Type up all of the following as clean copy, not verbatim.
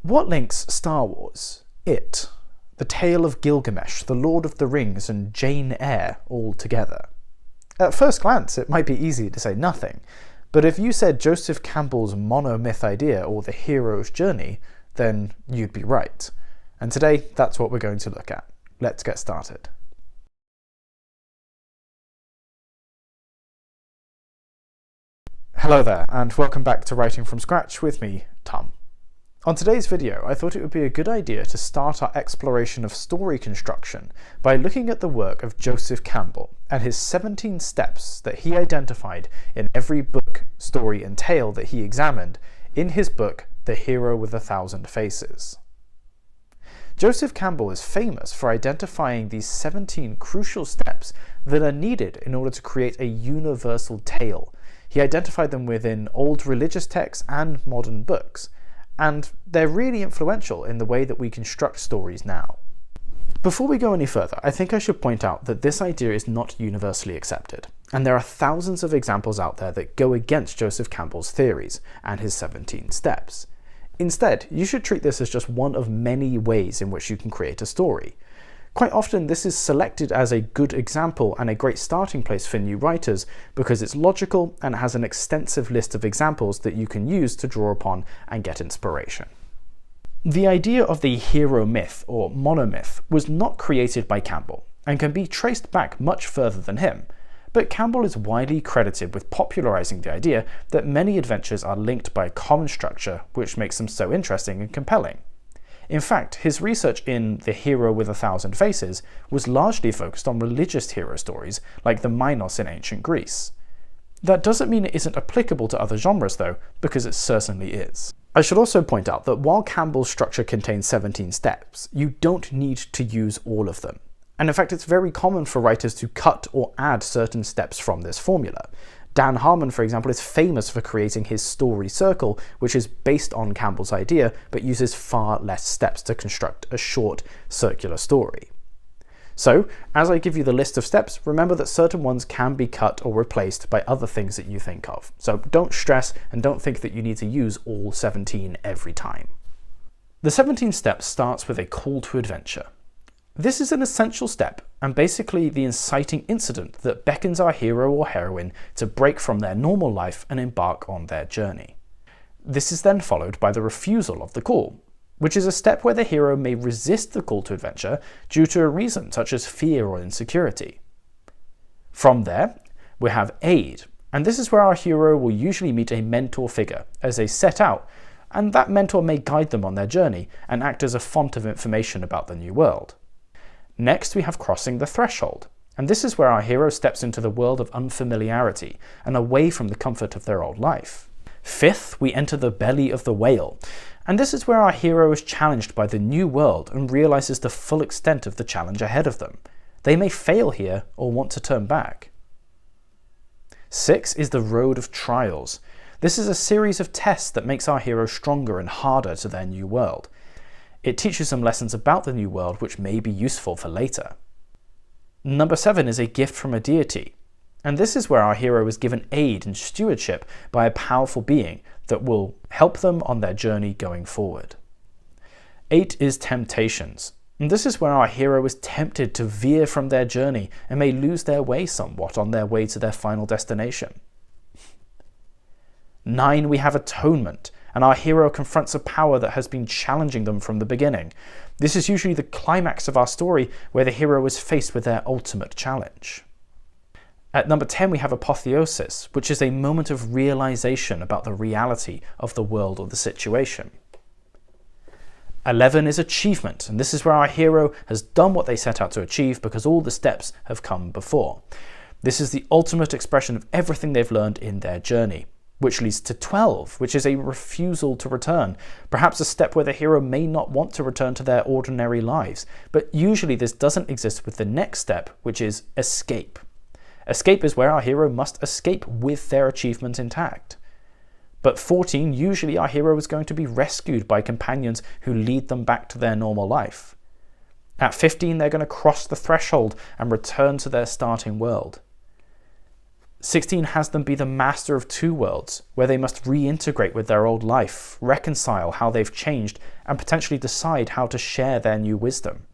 What links Star Wars, It, The Tale of Gilgamesh, The Lord of the Rings, and Jane Eyre all together? At first glance, it might be easy to say nothing, but if you said Joseph Campbell's monomyth idea or the hero's journey, then you'd be right. And today, that's what we're going to look at. Let's get started. Hello there, and welcome back to Writing from Scratch with me, Tom. On today's video, I thought it would be a good idea to start our exploration of story construction by looking at the work of Joseph Campbell and his 17 steps that he identified in every book, story, and tale that he examined in his book, The Hero with 1,000 Faces. Joseph Campbell is famous for identifying these 17 crucial steps that are needed in order to create a universal tale. He identified them within old religious texts and modern books, and they're really influential in the way that we construct stories now. Before we go any further, I think I should point out that this idea is not universally accepted, and there are thousands of examples out there that go against Joseph Campbell's theories and his 17 steps. Instead, you should treat this as just one of many ways in which you can create a story. Quite often, this is selected as a good example and a great starting place for new writers because it's logical and has an extensive list of examples that you can use to draw upon and get inspiration. The idea of the hero myth, or monomyth, was not created by Campbell and can be traced back much further than him, but Campbell is widely credited with popularizing the idea that many adventures are linked by a common structure which makes them so interesting and compelling. In fact, his research in The Hero with 1,000 Faces was largely focused on religious hero stories like the Minos in ancient Greece. That doesn't mean it isn't applicable to other genres though, because it certainly is. I should also point out that while Campbell's structure contains 17 steps, you don't need to use all of them. And in fact, it's very common for writers to cut or add certain steps from this formula. Dan Harmon, for example, is famous for creating his story circle, which is based on Campbell's idea, but uses far less steps to construct a short, circular story. So, as I give you the list of steps, remember that certain ones can be cut or replaced by other things that you think of. So don't stress and don't think that you need to use all 17 every time. The 17 steps starts with a call to adventure. This is an essential step, and basically the inciting incident that beckons our hero or heroine to break from their normal life and embark on their journey. This is then followed by the refusal of the call, which is a step where the hero may resist the call to adventure due to a reason such as fear or insecurity. From there, we have aid, and this is where our hero will usually meet a mentor figure as they set out, and that mentor may guide them on their journey and act as a font of information about the new world. Next, we have crossing the threshold, and this is where our hero steps into the world of unfamiliarity and away from the comfort of their old life. Fifth, we enter the belly of the whale, and this is where our hero is challenged by the new world and realizes the full extent of the challenge ahead of them. They may fail here or want to turn back. Six is the road of trials. This is a series of tests that makes our hero stronger and harder to their new world. It teaches them lessons about the new world which may be useful for later. Number 7 is a gift from a deity, and this is where our hero is given aid and stewardship by a powerful being that will help them on their journey going forward. 8 is temptations, and this is where our hero is tempted to veer from their journey and may lose their way somewhat on their way to their final destination. 9, we have atonement, and our hero confronts a power that has been challenging them from the beginning. This is usually the climax of our story where the hero is faced with their ultimate challenge. At number 10, we have apotheosis, which is a moment of realization about the reality of the world or the situation. 11 is achievement, and this is where our hero has done what they set out to achieve because all the steps have come before. This is the ultimate expression of everything they've learned in their journey. Which leads to 12, which is a refusal to return, perhaps a step where the hero may not want to return to their ordinary lives, but usually this doesn't exist with the next step, which is escape. Escape is where our hero must escape with their achievement intact. But 14, usually our hero is going to be rescued by companions who lead them back to their normal life. At 15, they're going to cross the threshold and return to their starting world. 16 has them be the master of two worlds, where they must reintegrate with their old life, reconcile how they've changed, and potentially decide how to share their new wisdom.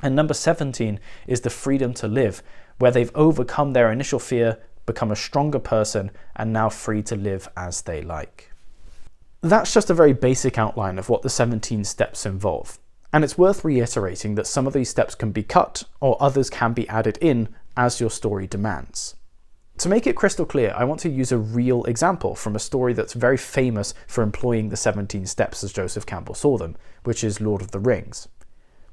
And number 17 is the freedom to live, where they've overcome their initial fear, become a stronger person, and now free to live as they like. That's just a very basic outline of what the 17 steps involve. And it's worth reiterating that some of these steps can be cut, or others can be added in as your story demands. To make it crystal clear, I want to use a real example from a story that's very famous for employing the 17 steps as Joseph Campbell saw them, which is Lord of the Rings.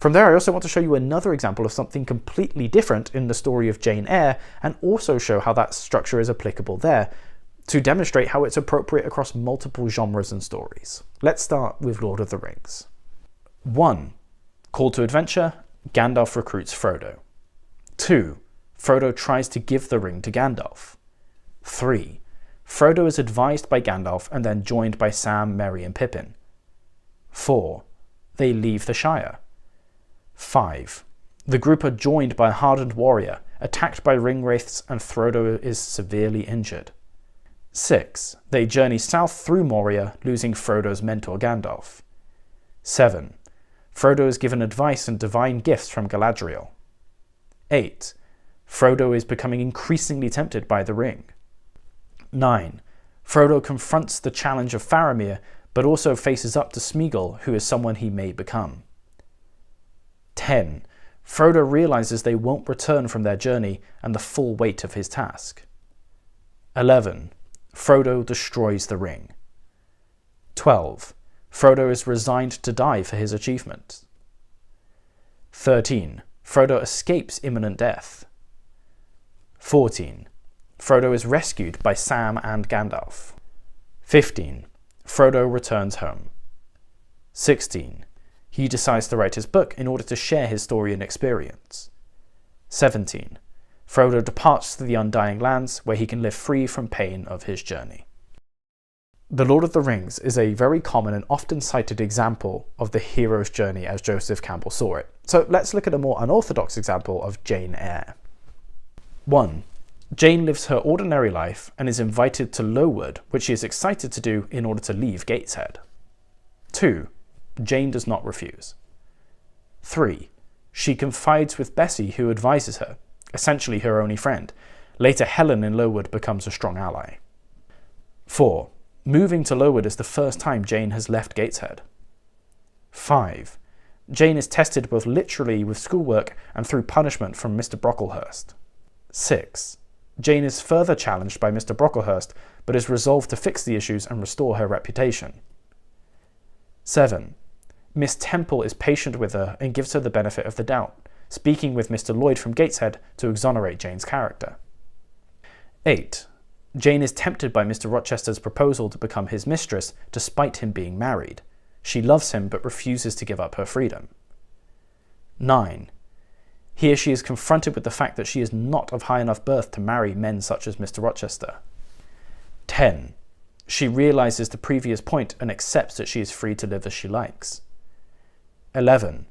From there, I also want to show you another example of something completely different in the story of Jane Eyre, and also show how that structure is applicable there, to demonstrate how it's appropriate across multiple genres and stories. Let's start with Lord of the Rings. 1. Call to adventure, Gandalf recruits Frodo. 2. Frodo tries to give the ring to Gandalf. 3. Frodo is advised by Gandalf and then joined by Sam, Merry and Pippin. 4. They leave the Shire. 5. The group are joined by a hardened warrior, attacked by ringwraiths, and Frodo is severely injured. 6. They journey south through Moria, losing Frodo's mentor Gandalf. 7. Frodo is given advice and divine gifts from Galadriel. 8. Frodo is becoming increasingly tempted by the ring. 9. Frodo confronts the challenge of Faramir, but also faces up to Smeagol, who is someone he may become. 10. Frodo realizes they won't return from their journey and the full weight of his task. 11. Frodo destroys the ring. 12. Frodo is resigned to die for his achievement. 13. Frodo escapes imminent death. 14. Frodo is rescued by Sam and Gandalf. 15. Frodo returns home. 16. He decides to write his book in order to share his story and experience. 17. Frodo departs to the Undying Lands, where he can live free from pain of his journey. The Lord of the Rings is a very common and often cited example of the hero's journey as Joseph Campbell saw it. So let's look at a more unorthodox example of Jane Eyre. 1. Jane lives her ordinary life and is invited to Lowood, which she is excited to do in order to leave Gateshead. 2. Jane does not refuse. 3. She confides with Bessie, who advises her, essentially her only friend. Later, Helen in Lowood becomes a strong ally. 4. Moving to Lowood is the first time Jane has left Gateshead. 5. Jane is tested both literally with schoolwork and through punishment from Mr. Brocklehurst. 6. Jane is further challenged by Mr. Brocklehurst, but is resolved to fix the issues and restore her reputation. 7. Miss Temple is patient with her and gives her the benefit of the doubt, speaking with Mr. Lloyd from Gateshead to exonerate Jane's character. 8. Jane is tempted by Mr. Rochester's proposal to become his mistress, despite him being married. She loves him but refuses to give up her freedom. 9. Here she is confronted with the fact that she is not of high enough birth to marry men such as Mr. Rochester. 10. She realizes the previous point and accepts that she is free to live as she likes. 11.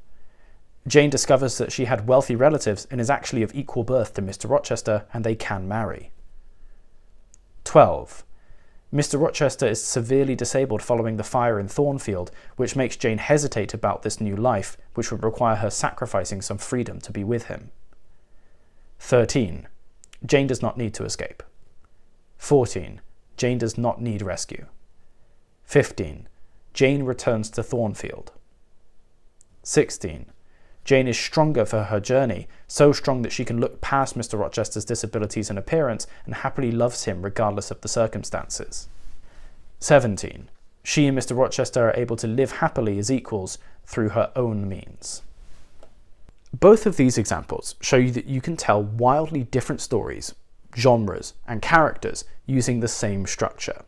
Jane discovers that she had wealthy relatives and is actually of equal birth to Mr. Rochester, and they can marry. 12. Mr. Rochester is severely disabled following the fire in Thornfield, which makes Jane hesitate about this new life, which would require her sacrificing some freedom to be with him. 13. Jane does not need to escape. 14. Jane does not need rescue. 15. Jane returns to Thornfield. 16. Jane is stronger for her journey, so strong that she can look past Mr. Rochester's disabilities and appearance and happily loves him regardless of the circumstances. 17. She and Mr. Rochester are able to live happily as equals through her own means. Both of these examples show you that you can tell wildly different stories, genres, and characters using the same structure.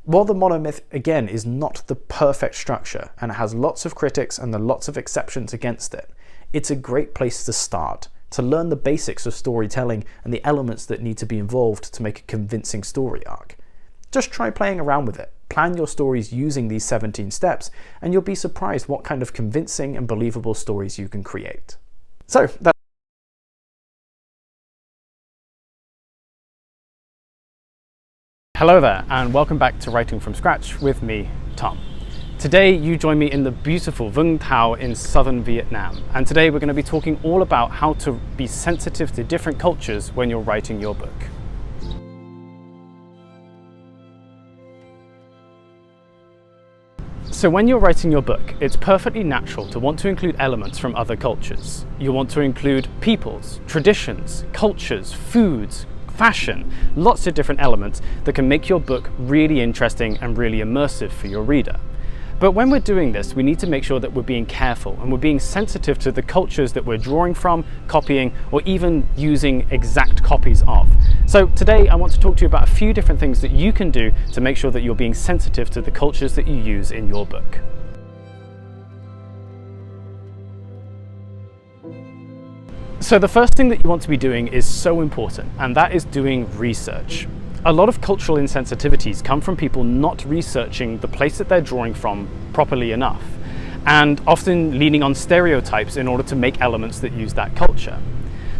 While the monomyth, again, is not the perfect structure and it has lots of critics and lots of exceptions against it, it's a great place to start, to learn the basics of storytelling and the elements that need to be involved to make a convincing story arc. Just try playing around with it, plan your stories using these 17 steps, and you'll be surprised what kind of convincing and believable stories you can create. So, that's Hello there, and welcome back to Writing from Scratch with me, Tom. Today you join me in the beautiful Vung Tau in southern Vietnam, and today we're going to be talking all about how to be sensitive to different cultures when you're writing your book. So when you're writing your book, it's perfectly natural to want to include elements from other cultures. You want to include peoples, traditions, cultures, foods, fashion, lots of different elements that can make your book really interesting and really immersive for your reader. But when we're doing this, we need to make sure that we're being careful and we're being sensitive to the cultures that we're drawing from, copying, or even using exact copies of. So today I want to talk to you about a few different things that you can do to make sure that you're being sensitive to the cultures that you use in your book. So the first thing that you want to be doing is so important, and that is doing research. A lot of cultural insensitivities come from people not researching the place that they're drawing from properly enough, and often leaning on stereotypes in order to make elements that use that culture.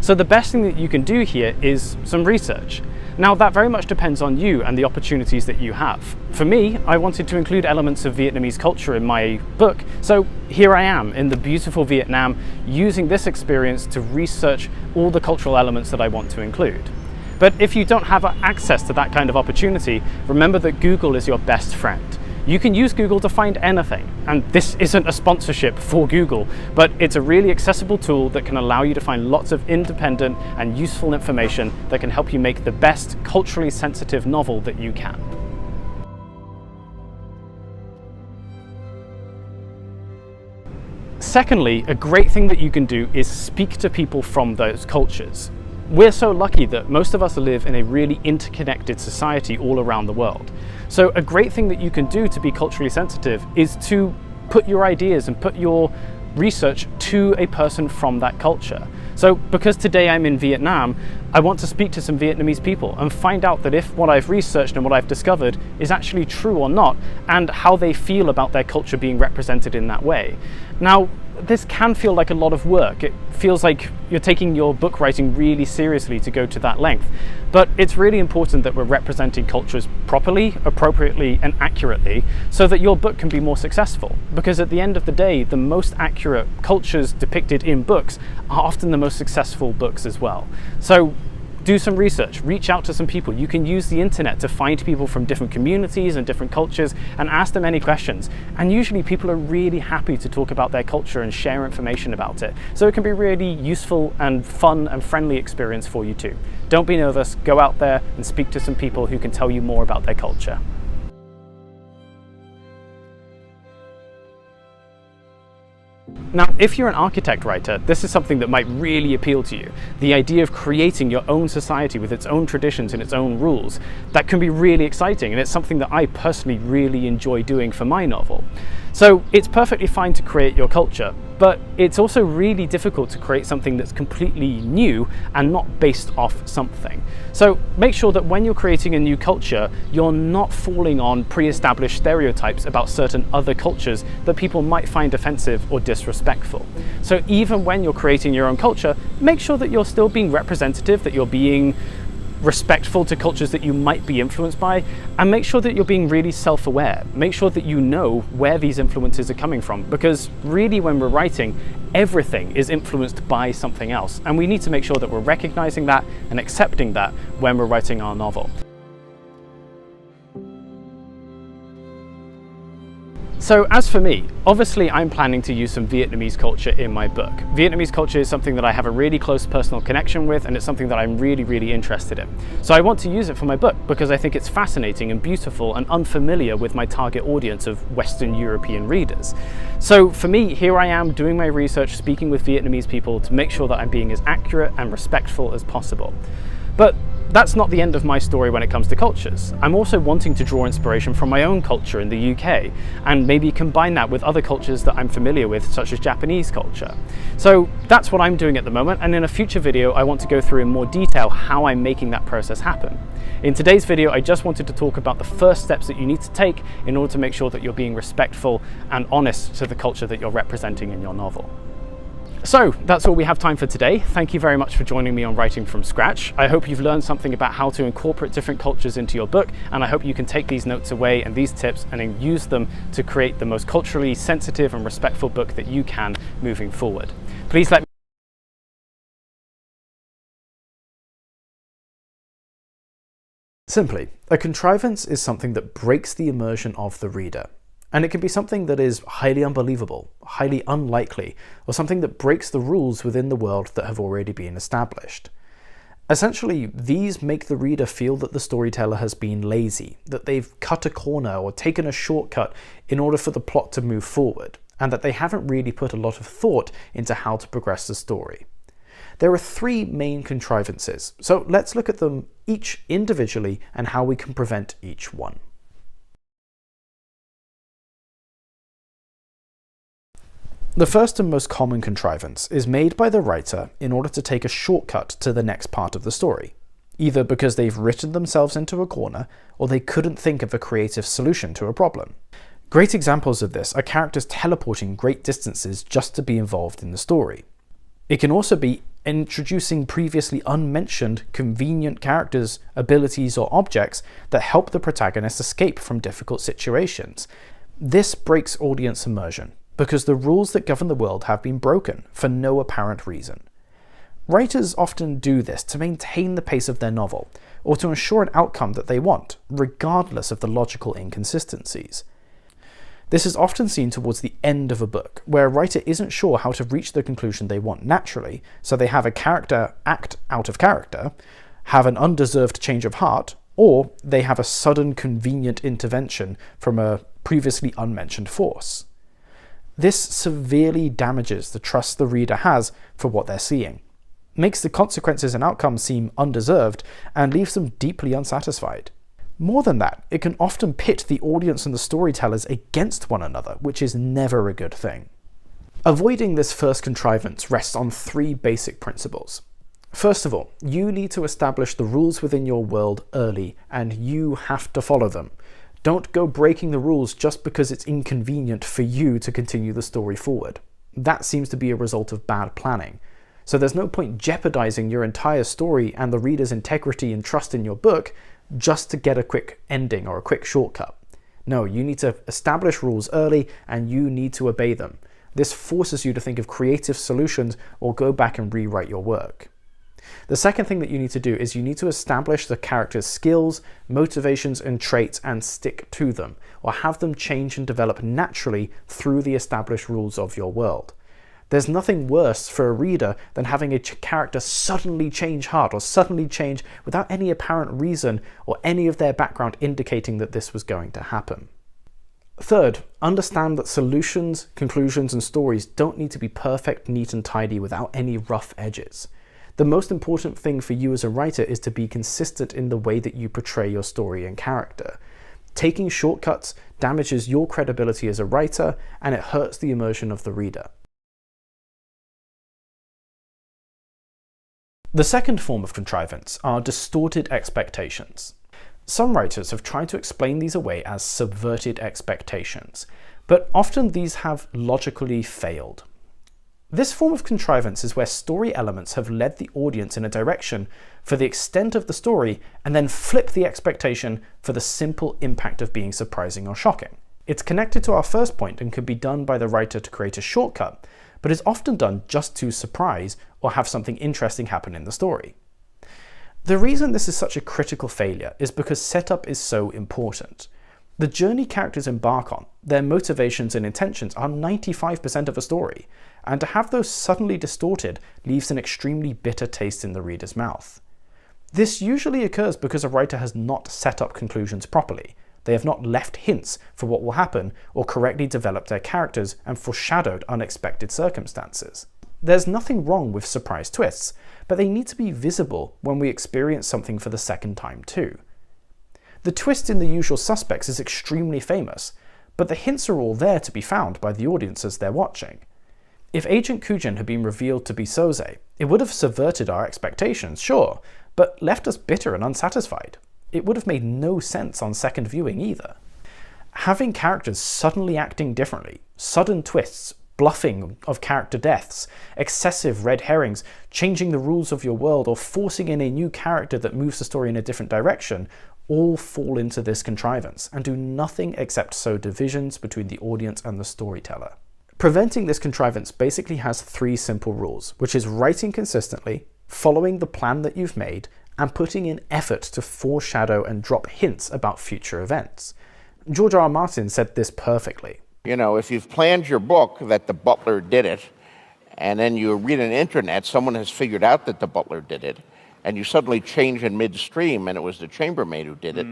So the best thing that you can do here is some research. Now that very much depends on you and the opportunities that you have. For me, I wanted to include elements of Vietnamese culture in my book, so here I am in the beautiful Vietnam using this experience to research all the cultural elements that I want to include. But if you don't have access to that kind of opportunity, remember that Google is your best friend. You can use Google to find anything, and this isn't a sponsorship for Google, but it's a really accessible tool that can allow you to find lots of independent and useful information that can help you make the best culturally sensitive novel that you can. Secondly, a great thing that you can do is speak to people from those cultures. We're so lucky that most of us live in a really interconnected society all around the world. So a great thing that you can do to be culturally sensitive is to put your ideas and put your research to a person from that culture. So because today I'm in Vietnam, I want to speak to some Vietnamese people and find out that if what I've researched and what I've discovered is actually true or not, and how they feel about their culture being represented in that way. Now, this can feel like a lot of work. It feels like you're taking your book writing really seriously to go to that length. But it's really important that we're representing cultures properly, appropriately, and accurately so that your book can be more successful. Because at the end of the day, the most accurate cultures depicted in books are often the most successful books as well. So do some research, reach out to some people. You can use the internet to find people from different communities and different cultures and ask them any questions. And usually people are really happy to talk about their culture and share information about it. So it can be a really useful and fun and friendly experience for you too. Don't be nervous, go out there and speak to some people who can tell you more about their culture. Now, if you're an architect writer, this is something that might really appeal to you. The idea of creating your own society with its own traditions and its own rules, that can be really exciting, and it's something that I personally really enjoy doing for my novel. So it's perfectly fine to create your culture, but it's also really difficult to create something that's completely new and not based off something. So make sure that when you're creating a new culture, you're not falling on pre-established stereotypes about certain other cultures that people might find offensive or disrespectful. So even when you're creating your own culture, make sure that you're still being representative, that you're being respectful to cultures that you might be influenced by, and make sure that you're being really self-aware. Make sure that you know where these influences are coming from, because really when we're writing, everything is influenced by something else, and we need to make sure that we're recognizing that and accepting that when we're writing our novel. So as for me, obviously I'm planning to use some Vietnamese culture in my book. Vietnamese culture is something that I have a really close personal connection with, and it's something that I'm really interested in. So I want to use it for my book because I think it's fascinating and beautiful and unfamiliar with my target audience of Western European readers. So for me, here I am doing my research, speaking with Vietnamese people to make sure that I'm being as accurate and respectful as possible. But that's not the end of my story when it comes to cultures. I'm also wanting to draw inspiration from my own culture in the UK and maybe combine that with other cultures that I'm familiar with, such as Japanese culture. So that's what I'm doing at the moment, and in a future video I want to go through in more detail how I'm making that process happen. In today's video, I just wanted to talk about the first steps that you need to take in order to make sure that you're being respectful and honest to the culture that you're representing in your novel. So that's all we have time for today. Thank you very much for joining me on Writing from Scratch. I hope you've learned something about how to incorporate different cultures into your book, and I hope you can take these notes away and these tips and then use them to create the most culturally sensitive and respectful book that you can moving forward. Please let me Simply, a contrivance is something that breaks the immersion of the reader. And it can be something that is highly unbelievable, highly unlikely, or something that breaks the rules within the world that have already been established. Essentially, these make the reader feel that the storyteller has been lazy, that they've cut a corner or taken a shortcut in order for the plot to move forward, and that they haven't really put a lot of thought into how to progress the story. There are three main contrivances, so let's look at them each individually and how we can prevent each one. The first and most common contrivance is made by the writer in order to take a shortcut to the next part of the story, either because they've written themselves into a corner or they couldn't think of a creative solution to a problem. Great examples of this are characters teleporting great distances just to be involved in the story. It can also be introducing previously unmentioned convenient characters, abilities, or objects that help the protagonist escape from difficult situations. This breaks audience immersion, because the rules that govern the world have been broken for no apparent reason. Writers often do this to maintain the pace of their novel, or to ensure an outcome that they want, regardless of the logical inconsistencies. This is often seen towards the end of a book, where a writer isn't sure how to reach the conclusion they want naturally, so they have a character act out of character, have an undeserved change of heart, or they have a sudden convenient intervention from a previously unmentioned force. This severely damages the trust the reader has for what they're seeing, makes the consequences and outcomes seem undeserved, and leaves them deeply unsatisfied. More than that, it can often pit the audience and the storytellers against one another, which is never a good thing. Avoiding this first contrivance rests on three basic principles. First of all, you need to establish the rules within your world early, and you have to follow them. Don't go breaking the rules just because it's inconvenient for you to continue the story forward. That seems to be a result of bad planning. So there's no point jeopardizing your entire story and the reader's integrity and trust in your book just to get a quick ending or a quick shortcut. No, you need to establish rules early and you need to obey them. This forces you to think of creative solutions or go back and rewrite your work. The second thing that you need to do is you need to establish the character's skills, motivations, and traits and stick to them, or have them change and develop naturally through the established rules of your world. There's nothing worse for a reader than having a character suddenly change heart or suddenly change without any apparent reason or any of their background indicating that this was going to happen. Third, understand that solutions, conclusions, and stories don't need to be perfect, neat, and tidy without any rough edges. The most important thing for you as a writer is to be consistent in the way that you portray your story and character. Taking shortcuts damages your credibility as a writer, and it hurts the immersion of the reader. The second form of contrivance are distorted expectations. Some writers have tried to explain these away as subverted expectations, but often these have logically failed. This form of contrivance is where story elements have led the audience in a direction for the extent of the story and then flip the expectation for the simple impact of being surprising or shocking. It's connected to our first point and can be done by the writer to create a shortcut, but is often done just to surprise or have something interesting happen in the story. The reason this is such a critical failure is because setup is so important. The journey characters embark on, their motivations and intentions are 95% of a story, and to have those suddenly distorted leaves an extremely bitter taste in the reader's mouth. This usually occurs because a writer has not set up conclusions properly. They have not left hints for what will happen or correctly developed their characters and foreshadowed unexpected circumstances. There's nothing wrong with surprise twists, but they need to be visible when we experience something for the second time too. The twist in The Usual Suspects is extremely famous, but the hints are all there to be found by the audience as they're watching. If Agent Kujin had been revealed to be Soze, it would have subverted our expectations, sure, but left us bitter and unsatisfied. It would have made no sense on second viewing either. Having characters suddenly acting differently, sudden twists, bluffing of character deaths, excessive red herrings, changing the rules of your world, or forcing in a new character that moves the story in a different direction, all fall into this contrivance and do nothing except sow divisions between the audience and the storyteller. Preventing this contrivance basically has 3 simple rules, which is writing consistently, following the plan that you've made, and putting in effort to foreshadow and drop hints about future events. George R. R. Martin said this perfectly. You know, if you've planned your book that the butler did it, and then you read on the internet, someone has figured out that the butler did it, and you suddenly change in midstream and it was the chambermaid who did it,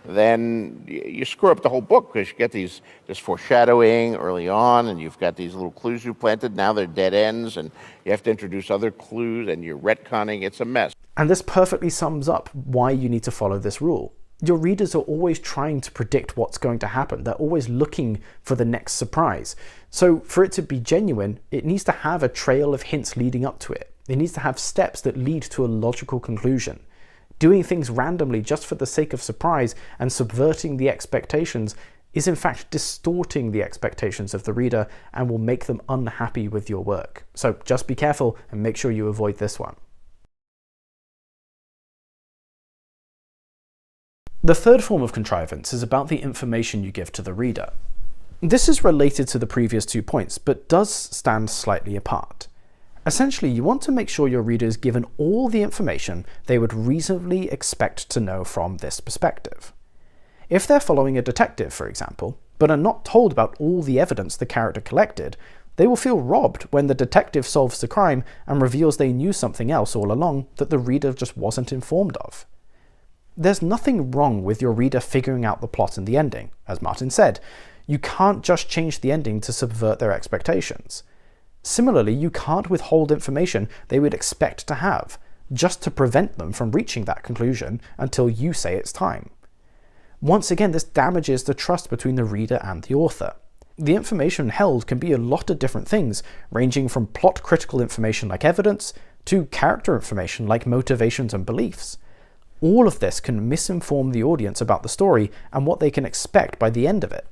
then you screw up the whole book, because you get this foreshadowing early on, and you've got these little clues you planted, now they're dead ends, and you have to introduce other clues, and you're retconning. It's a mess. And this perfectly sums up why you need to follow this rule. Your readers are always trying to predict what's going to happen. They're always looking for the next surprise. So for it to be genuine, it needs to have a trail of hints leading up to it. It needs to have steps that lead to a logical conclusion. Doing things randomly just for the sake of surprise and subverting the expectations is in fact distorting the expectations of the reader and will make them unhappy with your work. So just be careful and make sure you avoid this one. The third form of contrivance is about the information you give to the reader. This is related to the previous 2 points, but does stand slightly apart. Essentially, you want to make sure your reader is given all the information they would reasonably expect to know from this perspective. If they're following a detective, for example, but are not told about all the evidence the character collected, they will feel robbed when the detective solves the crime and reveals they knew something else all along that the reader just wasn't informed of. There's nothing wrong with your reader figuring out the plot and the ending. As Martin said, you can't just change the ending to subvert their expectations. Similarly, you can't withhold information they would expect to have, just to prevent them from reaching that conclusion until you say it's time. Once again, this damages the trust between the reader and the author. The information held can be a lot of different things, ranging from plot-critical information like evidence, to character information like motivations and beliefs. All of this can misinform the audience about the story and what they can expect by the end of it.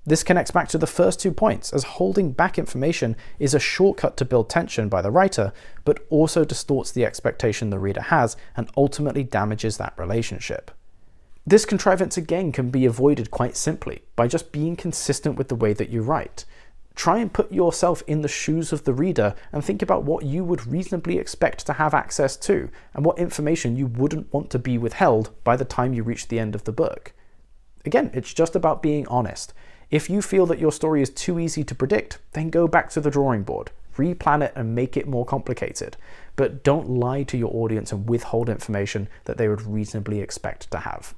This connects back to the first 2 points, as holding back information is a shortcut to build tension by the writer, but also distorts the expectation the reader has and ultimately damages that relationship. This contrivance again can be avoided quite simply by just being consistent with the way that you write. Try and put yourself in the shoes of the reader and think about what you would reasonably expect to have access to and what information you wouldn't want to be withheld by the time you reach the end of the book. Again, it's just about being honest. If you feel that your story is too easy to predict, then go back to the drawing board, replan it and make it more complicated. But don't lie to your audience and withhold information that they would reasonably expect to have.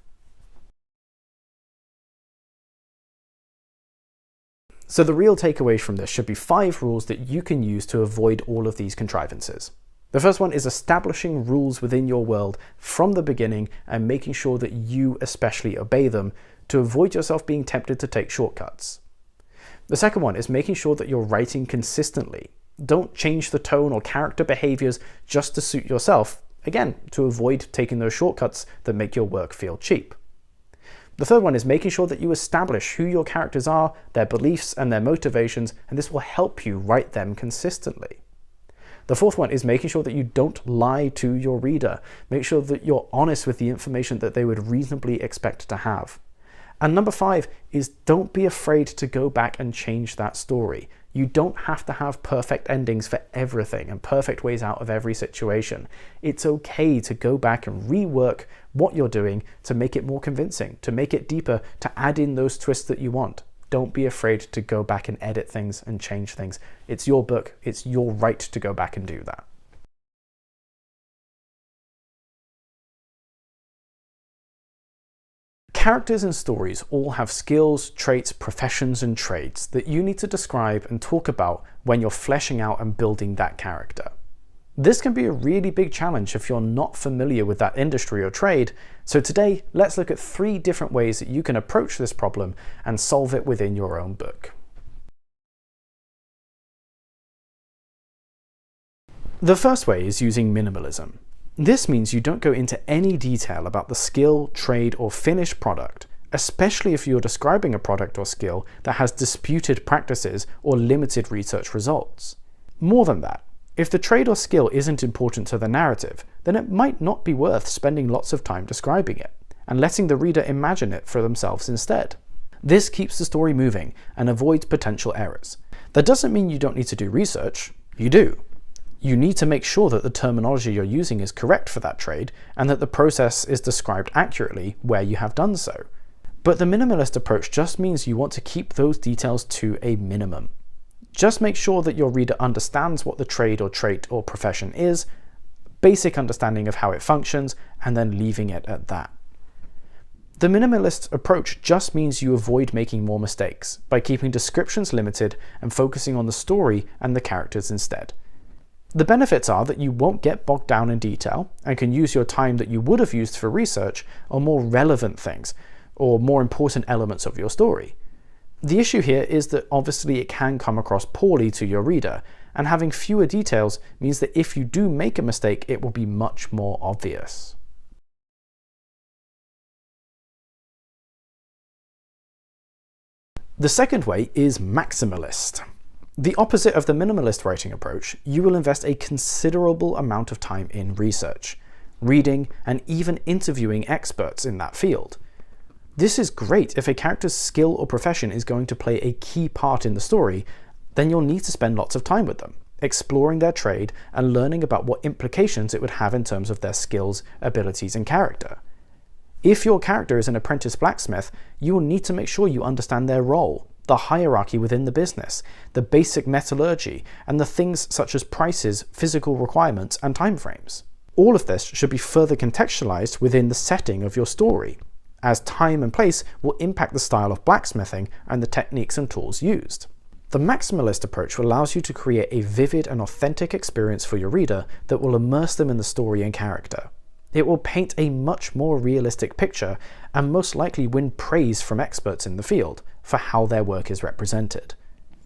So the real takeaways from this should be 5 rules that you can use to avoid all of these contrivances. The first one is establishing rules within your world from the beginning and making sure that you especially obey them to avoid yourself being tempted to take shortcuts. The second one is making sure that you're writing consistently. Don't change the tone or character behaviors just to suit yourself, again, to avoid taking those shortcuts that make your work feel cheap. The third one is making sure that you establish who your characters are, their beliefs and their motivations, and this will help you write them consistently. The fourth one is making sure that you don't lie to your reader. Make sure that you're honest with the information that they would reasonably expect to have. And number 5 is don't be afraid to go back and change that story. You don't have to have perfect endings for everything and perfect ways out of every situation. It's okay to go back and rework what you're doing to make it more convincing, to make it deeper, to add in those twists that you want. Don't be afraid to go back and edit things and change things. It's your book, it's your right to go back and do that. Characters and stories all have skills, traits, professions, and trades that you need to describe and talk about when you're fleshing out and building that character. This can be a really big challenge if you're not familiar with that industry or trade, so today let's look at 3 different ways that you can approach this problem and solve it within your own book. The first way is using minimalism. This means you don't go into any detail about the skill, trade, or finished product, especially if you're describing a product or skill that has disputed practices or limited research results. More than that, if the trade or skill isn't important to the narrative, then it might not be worth spending lots of time describing it, and letting the reader imagine it for themselves instead. This keeps the story moving and avoids potential errors. That doesn't mean you don't need to do research. You do. You need to make sure that the terminology you're using is correct for that trade, and that the process is described accurately where you have done so. But the minimalist approach just means you want to keep those details to a minimum. Just make sure that your reader understands what the trade or trait or profession is, basic understanding of how it functions, and then leaving it at that. The minimalist approach just means you avoid making more mistakes by keeping descriptions limited and focusing on the story and the characters instead. The benefits are that you won't get bogged down in detail and can use your time that you would have used for research on more relevant things or more important elements of your story. The issue here is that obviously it can come across poorly to your reader, and having fewer details means that if you do make a mistake, it will be much more obvious. The second way is maximalist. The opposite of the minimalist writing approach, you will invest a considerable amount of time in research, reading, and even interviewing experts in that field. This is great if a character's skill or profession is going to play a key part in the story. Then you'll need to spend lots of time with them, exploring their trade and learning about what implications it would have in terms of their skills, abilities, and character. If your character is an apprentice blacksmith, you will need to make sure you understand their role, the hierarchy within the business, the basic metallurgy, and the things such as prices, physical requirements, and timeframes. All of this should be further contextualized within the setting of your story, as time and place will impact the style of blacksmithing and the techniques and tools used. The maximalist approach allows you to create a vivid and authentic experience for your reader that will immerse them in the story and character. It will paint a much more realistic picture and most likely win praise from experts in the field for how their work is represented.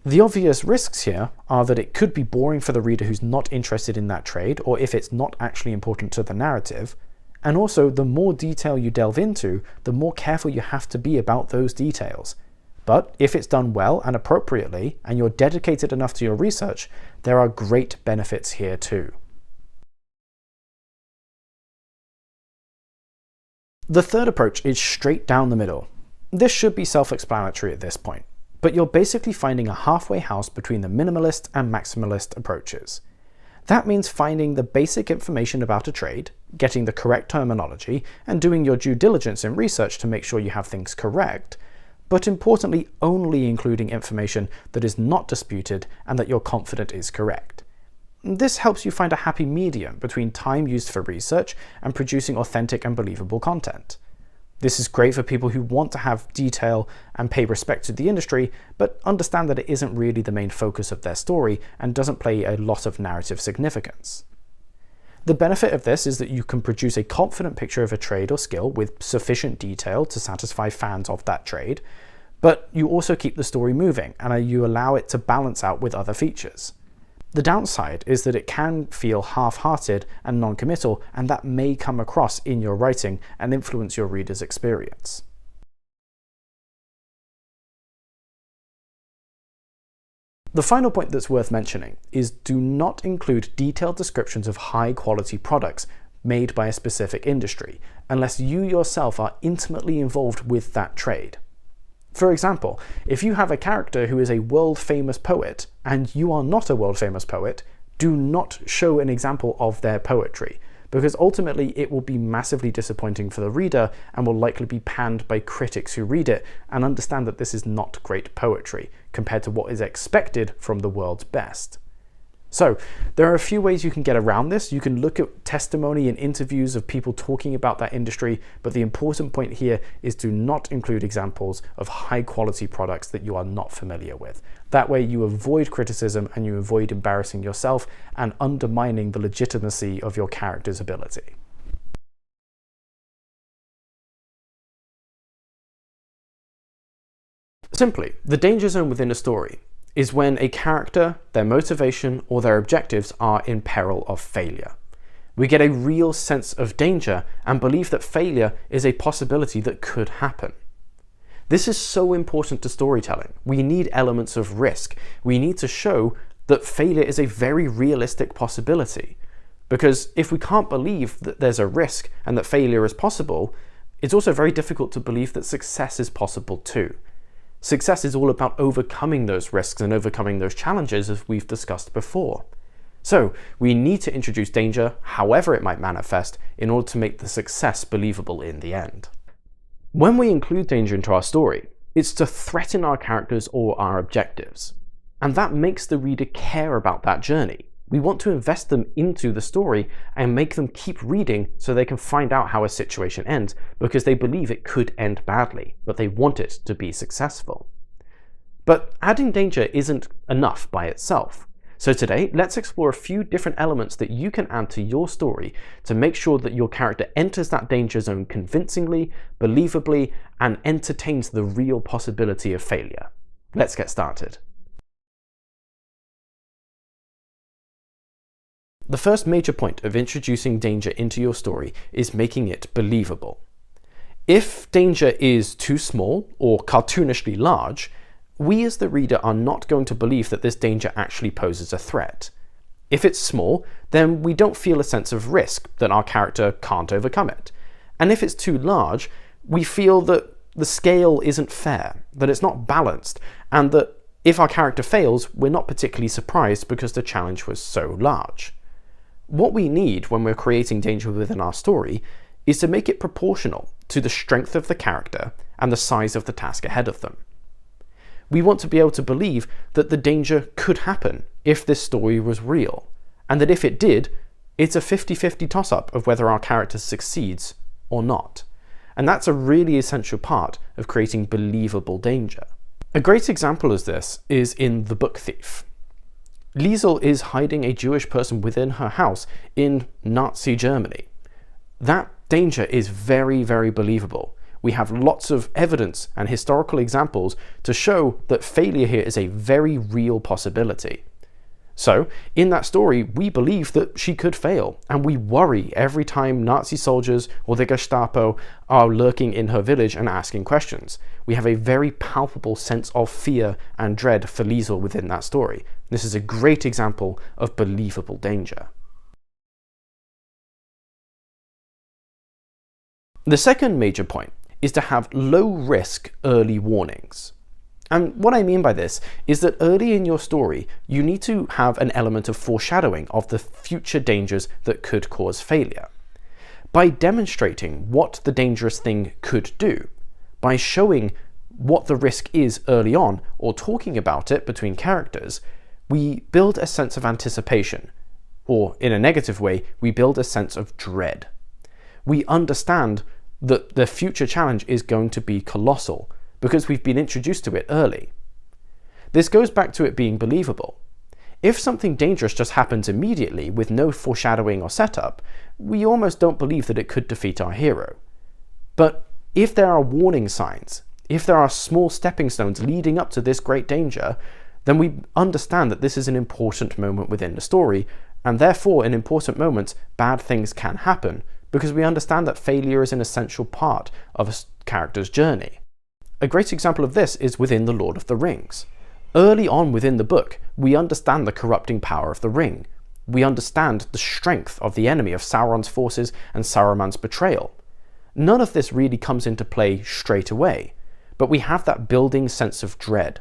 The obvious risks here are that it could be boring for the reader who's not interested in that trade, or if it's not actually important to the narrative, and also the more detail you delve into, the more careful you have to be about those details. But if it's done well and appropriately, and you're dedicated enough to your research, there are great benefits here too. The third approach is straight down the middle. This should be self-explanatory at this point, but you're basically finding a halfway house between the minimalist and maximalist approaches. That means finding the basic information about a trade, getting the correct terminology, and doing your due diligence in research to make sure you have things correct, but importantly only including information that is not disputed and that you're confident is correct. This helps you find a happy medium between time used for research and producing authentic and believable content. This is great for people who want to have detail and pay respect to the industry, but understand that it isn't really the main focus of their story and doesn't play a lot of narrative significance. The benefit of this is that you can produce a confident picture of a trade or skill with sufficient detail to satisfy fans of that trade, but you also keep the story moving and you allow it to balance out with other features. The downside is that it can feel half-hearted and non-committal, and that may come across in your writing and influence your reader's experience. The final point that's worth mentioning is do not include detailed descriptions of high-quality products made by a specific industry, unless you yourself are intimately involved with that trade. For example, if you have a character who is a world-famous poet and you are not a world-famous poet, do not show an example of their poetry, because ultimately it will be massively disappointing for the reader and will likely be panned by critics who read it and understand that this is not great poetry compared to what is expected from the world's best. So there are a few ways you can get around this. You can look at testimony and interviews of people talking about that industry, but the important point here is do not include examples of high quality products that you are not familiar with. That way you avoid criticism and you avoid embarrassing yourself and undermining the legitimacy of your character's ability. Simply, the danger zone within a story is when a character, their motivation, or their objectives are in peril of failure. We get a real sense of danger and believe that failure is a possibility that could happen. This is so important to storytelling. We need elements of risk. We need to show that failure is a very realistic possibility. Because if we can't believe that there's a risk and that failure is possible, it's also very difficult to believe that success is possible too. Success is all about overcoming those risks and overcoming those challenges, as we've discussed before. So we need to introduce danger, however it might manifest, in order to make the success believable in the end. When we include danger into our story, it's to threaten our characters or our objectives. And that makes the reader care about that journey. We want to invest them into the story and make them keep reading so they can find out how a situation ends, because they believe it could end badly, but they want it to be successful. But adding danger isn't enough by itself. So today, let's explore a few different elements that you can add to your story to make sure that your character enters that danger zone convincingly, believably, and entertains the real possibility of failure. Let's get started. The first major point of introducing danger into your story is making it believable. If danger is too small or cartoonishly large, we as the reader are not going to believe that this danger actually poses a threat. If it's small, then we don't feel a sense of risk that our character can't overcome it. And if it's too large, we feel that the scale isn't fair, that it's not balanced, and that if our character fails, we're not particularly surprised because the challenge was so large. What we need when we're creating danger within our story is to make it proportional to the strength of the character and the size of the task ahead of them. We want to be able to believe that the danger could happen if this story was real, and that if it did, it's a 50-50 toss-up of whether our character succeeds or not. And that's a really essential part of creating believable danger. A great example of this is in The Book Thief. Liesel is hiding a Jewish person within her house in Nazi Germany. That danger is very, very believable. We have lots of evidence and historical examples to show that failure here is a very real possibility. So, in that story, we believe that she could fail, and we worry every time Nazi soldiers or the Gestapo are lurking in her village and asking questions. We have a very palpable sense of fear and dread for Liesel within that story. This is a great example of believable danger. The second major point is to have low-risk early warnings. And what I mean by this is that early in your story, you need to have an element of foreshadowing of the future dangers that could cause failure. By demonstrating what the dangerous thing could do, by showing what the risk is early on, or talking about it between characters, we build a sense of anticipation, or in a negative way, we build a sense of dread. We understand that the future challenge is going to be colossal, because we've been introduced to it early. This goes back to it being believable. If something dangerous just happens immediately with no foreshadowing or setup, we almost don't believe that it could defeat our hero. But if there are warning signs, if there are small stepping stones leading up to this great danger, then we understand that this is an important moment within the story, and therefore in important moments bad things can happen, because we understand that failure is an essential part of a character's journey. A great example of this is within The Lord of the Rings. Early on within the book, we understand the corrupting power of the ring. We understand the strength of the enemy, of Sauron's forces and Saruman's betrayal. None of this really comes into play straight away, but we have that building sense of dread.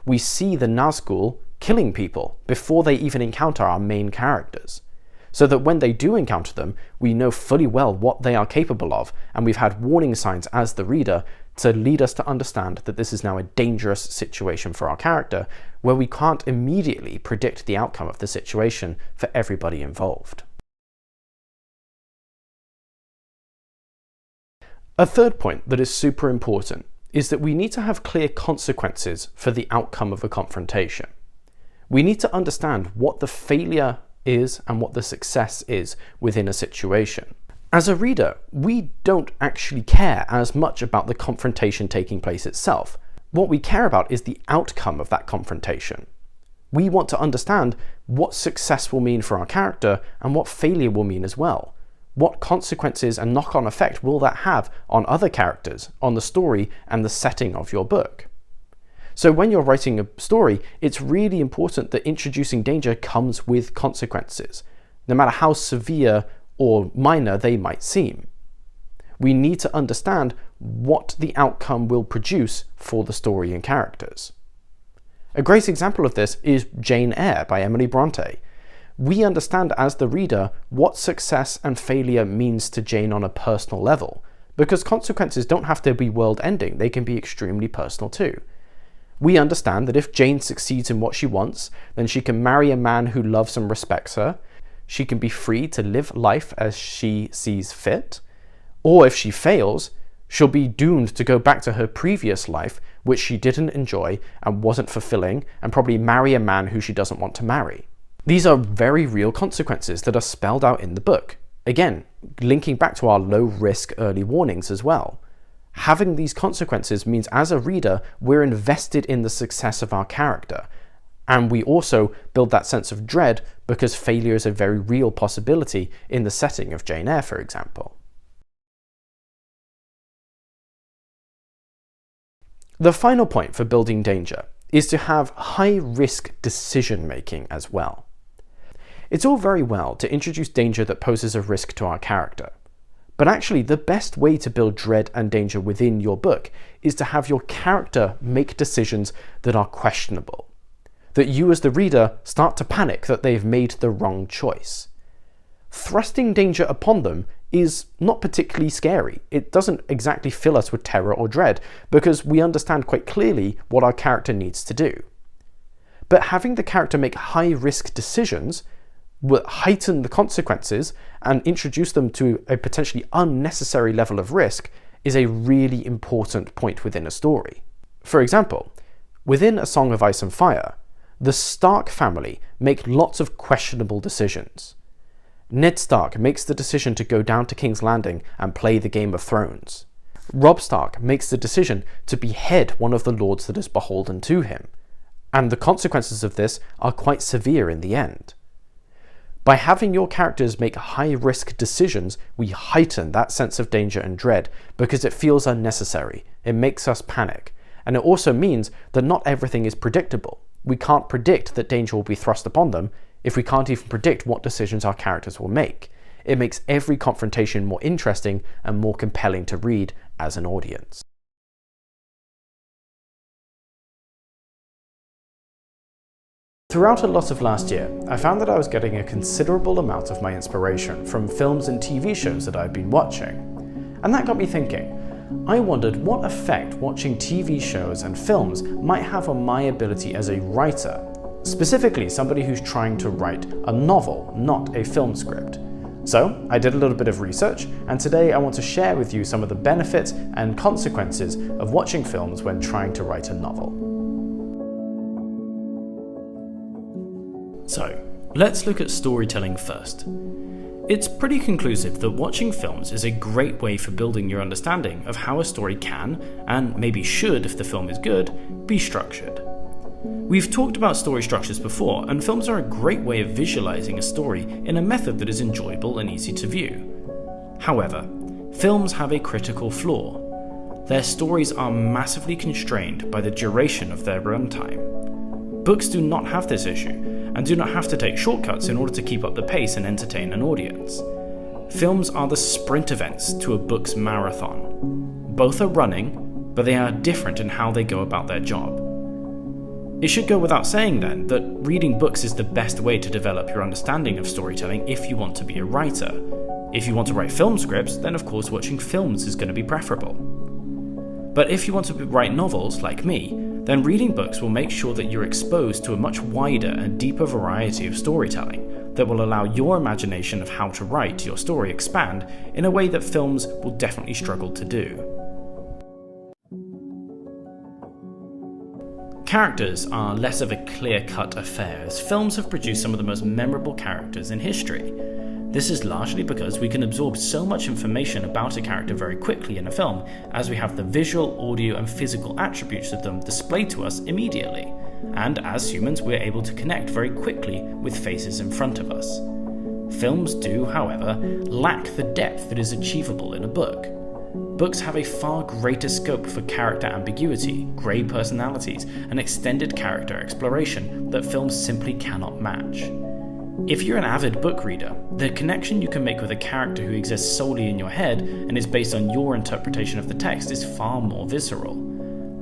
We see the Nazgul killing people before they even encounter our main characters, so that when they do encounter them, we know fully well what they are capable of, and we've had warning signs as the reader to lead us to understand that this is now a dangerous situation for our character, where we can't immediately predict the outcome of the situation for everybody involved. A third point that is super important is that we need to have clear consequences for the outcome of a confrontation. We need to understand what the failure is and what the success is within a situation. As a reader, we don't actually care as much about the confrontation taking place itself. What we care about is the outcome of that confrontation. We want to understand what success will mean for our character and what failure will mean as well. what consequences and knock-on effect will that have on other characters, on the story and the setting of your book? So when you're writing a story, it's really important that introducing danger comes with consequences, no matter how severe or minor they might seem. We need to understand what the outcome will produce for the story and characters. A great example of this is Jane Eyre by Emily Bronte. We understand as the reader what success and failure means to Jane on a personal level, because consequences don't have to be world-ending, they can be extremely personal too. We understand that if Jane succeeds in what she wants, then she can marry a man who loves and respects her, she can be free to live life as she sees fit, or if she fails, she'll be doomed to go back to her previous life, which she didn't enjoy and wasn't fulfilling, and probably marry a man who she doesn't want to marry. These are very real consequences that are spelled out in the book. Again, linking back to our low-risk early warnings as well. Having these consequences means as a reader, we're invested in the success of our character. And we also build that sense of dread because failure is a very real possibility in the setting of Jane Eyre, for example. The final point for building danger is to have high-risk decision-making as well. It's all very well to introduce danger that poses a risk to our character, but actually the best way to build dread and danger within your book is to have your character make decisions that are questionable, that you as the reader start to panic that they've made the wrong choice. Thrusting danger upon them is not particularly scary. It doesn't exactly fill us with terror or dread because we understand quite clearly what our character needs to do. But having the character make high-risk decisions will heighten the consequences and introduce them to a potentially unnecessary level of risk is a really important point within a story. For example, within A Song of Ice and Fire, the Stark family make lots of questionable decisions. Ned Stark makes the decision to go down to King's Landing and play the Game of Thrones. Robb Stark makes the decision to behead one of the lords that is beholden to him, and the consequences of this are quite severe in the end. By having your characters make high-risk decisions, we heighten that sense of danger and dread because it feels unnecessary, it makes us panic, and it also means that not everything is predictable. We can't predict that danger will be thrust upon them if we can't even predict what decisions our characters will make. It makes every confrontation more interesting and more compelling to read as an audience. Throughout a lot of last year, I found that I was getting a considerable amount of my inspiration from films and TV shows that I'd been watching. And that got me thinking. I wondered what effect watching TV shows and films might have on my ability as a writer, specifically somebody who's trying to write a novel, not a film script. So I did a little bit of research, and today I want to share with you some of the benefits and consequences of watching films when trying to write a novel. So, let's look at storytelling first. It's pretty conclusive that watching films is a great way for building your understanding of how a story can, and maybe should if the film is good, be structured. We've talked about story structures before, and films are a great way of visualizing a story in a method that is enjoyable and easy to view. However, films have a critical flaw. Their stories are massively constrained by the duration of their runtime. Books do not have this issue, and do not have to take shortcuts in order to keep up the pace and entertain an audience. Films are the sprint events to a book's marathon. Both are running, but they are different in how they go about their job. It should go without saying then that reading books is the best way to develop your understanding of storytelling if you want to be a writer. If you want to write film scripts, then of course watching films is going to be preferable. But if you want to write novels, like me, then reading books will make sure that you're exposed to a much wider and deeper variety of storytelling that will allow your imagination of how to write your story expand in a way that films will definitely struggle to do. Characters are less of a clear-cut affair, as films have produced some of the most memorable characters in history. This is largely because we can absorb so much information about a character very quickly in a film, as we have the visual, audio, and physical attributes of them displayed to us immediately, and as humans we're able to connect very quickly with faces in front of us. Films do, however, lack the depth that is achievable in a book. Books have a far greater scope for character ambiguity, grey personalities, and extended character exploration that films simply cannot match. If you're an avid book reader, the connection you can make with a character who exists solely in your head and is based on your interpretation of the text is far more visceral.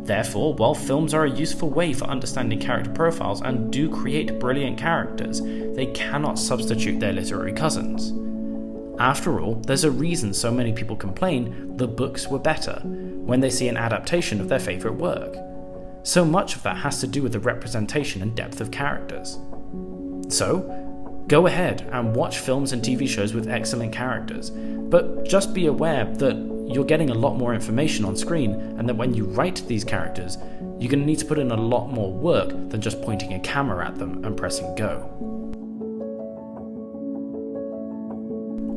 Therefore, while films are a useful way for understanding character profiles and do create brilliant characters, they cannot substitute their literary cousins. After all, there's a reason so many people complain the books were better when they see an adaptation of their favourite work. So much of that has to do with the representation and depth of characters. So, go ahead and watch films and TV shows with excellent characters, but just be aware that you're getting a lot more information on screen, and that when you write these characters, you're going to need to put in a lot more work than just pointing a camera at them and pressing go.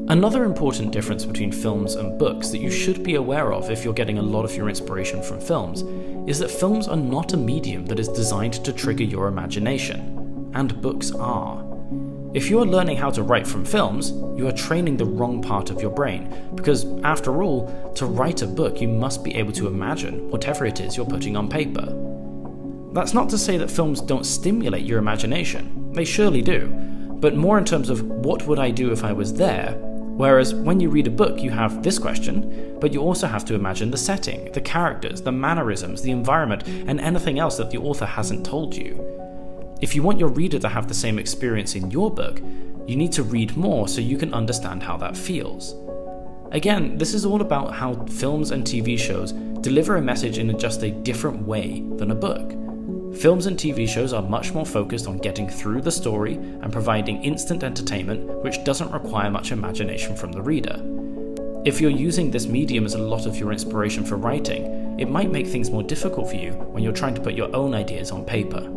Another important difference between films and books that you should be aware of if you're getting a lot of your inspiration from films is that films are not a medium that is designed to trigger your imagination, and books are. If you are learning how to write from films, you are training the wrong part of your brain, because after all, to write a book you must be able to imagine whatever it is you're putting on paper. That's not to say that films don't stimulate your imagination, they surely do, but more in terms of what would I do if I was there, whereas when you read a book you have this question, but you also have to imagine the setting, the characters, the mannerisms, the environment, and anything else that the author hasn't told you. If you want your reader to have the same experience in your book, you need to read more so you can understand how that feels. Again, this is all about how films and TV shows deliver a message in just a different way than a book. Films and TV shows are much more focused on getting through the story and providing instant entertainment, which doesn't require much imagination from the reader. If you're using this medium as a lot of your inspiration for writing, it might make things more difficult for you when you're trying to put your own ideas on paper.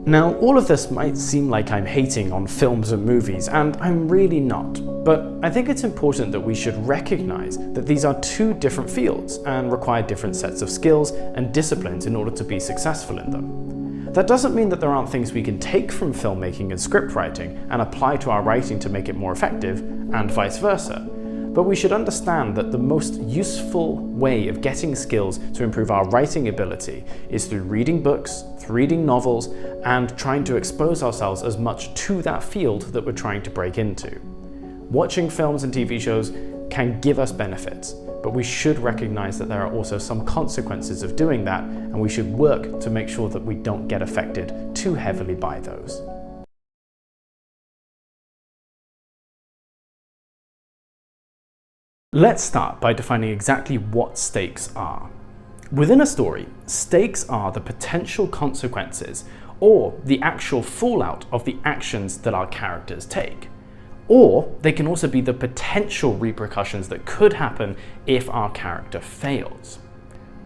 Now, all of this might seem like I'm hating on films and movies, and I'm really not, but I think it's important that we should recognize that these are two different fields and require different sets of skills and disciplines in order to be successful in them. That doesn't mean that there aren't things we can take from filmmaking and script writing and apply to our writing to make it more effective, and vice versa. But we should understand that the most useful way of getting skills to improve our writing ability is through reading books, through reading novels, and trying to expose ourselves as much to that field that we're trying to break into. Watching films and TV shows can give us benefits, but we should recognize that there are also some consequences of doing that, and we should work to make sure that we don't get affected too heavily by those. Let's start by defining exactly what stakes are. Within a story, stakes are the potential consequences or the actual fallout of the actions that our characters take. Or they can also be the potential repercussions that could happen if our character fails.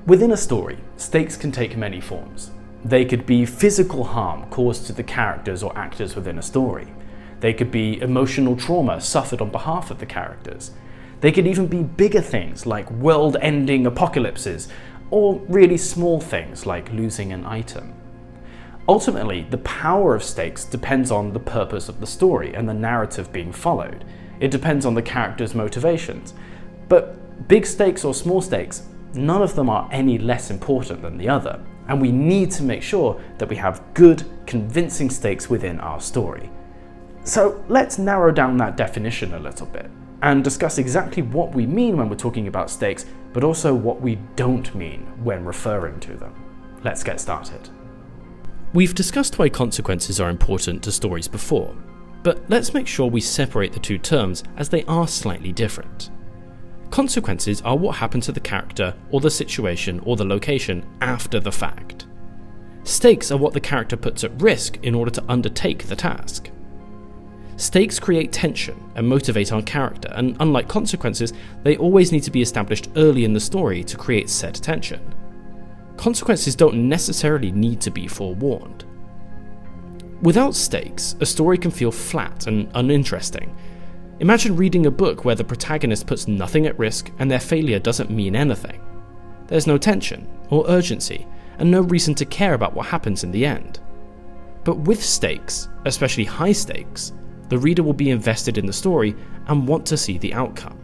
Within a story, stakes can take many forms. They could be physical harm caused to the characters or actors within a story. They could be emotional trauma suffered on behalf of the characters. They could even be bigger things like world-ending apocalypses, or really small things like losing an item. Ultimately, the power of stakes depends on the purpose of the story and the narrative being followed. It depends on the character's motivations. But big stakes or small stakes, none of them are any less important than the other, and we need to make sure that we have good, convincing stakes within our story. So let's narrow down that definition a little bit and discuss exactly what we mean when we're talking about stakes, but also what we don't mean when referring to them. Let's get started. We've discussed why consequences are important to stories before, but let's make sure we separate the two terms as they are slightly different. Consequences are what happens to the character or the situation or the location after the fact. Stakes are what the character puts at risk in order to undertake the task. Stakes create tension and motivate our character, and unlike consequences, they always need to be established early in the story to create said tension. Consequences don't necessarily need to be forewarned. Without stakes, a story can feel flat and uninteresting. Imagine reading a book where the protagonist puts nothing at risk and their failure doesn't mean anything. There's no tension or urgency, and no reason to care about what happens in the end. But with stakes, especially high stakes, the reader will be invested in the story and want to see the outcome.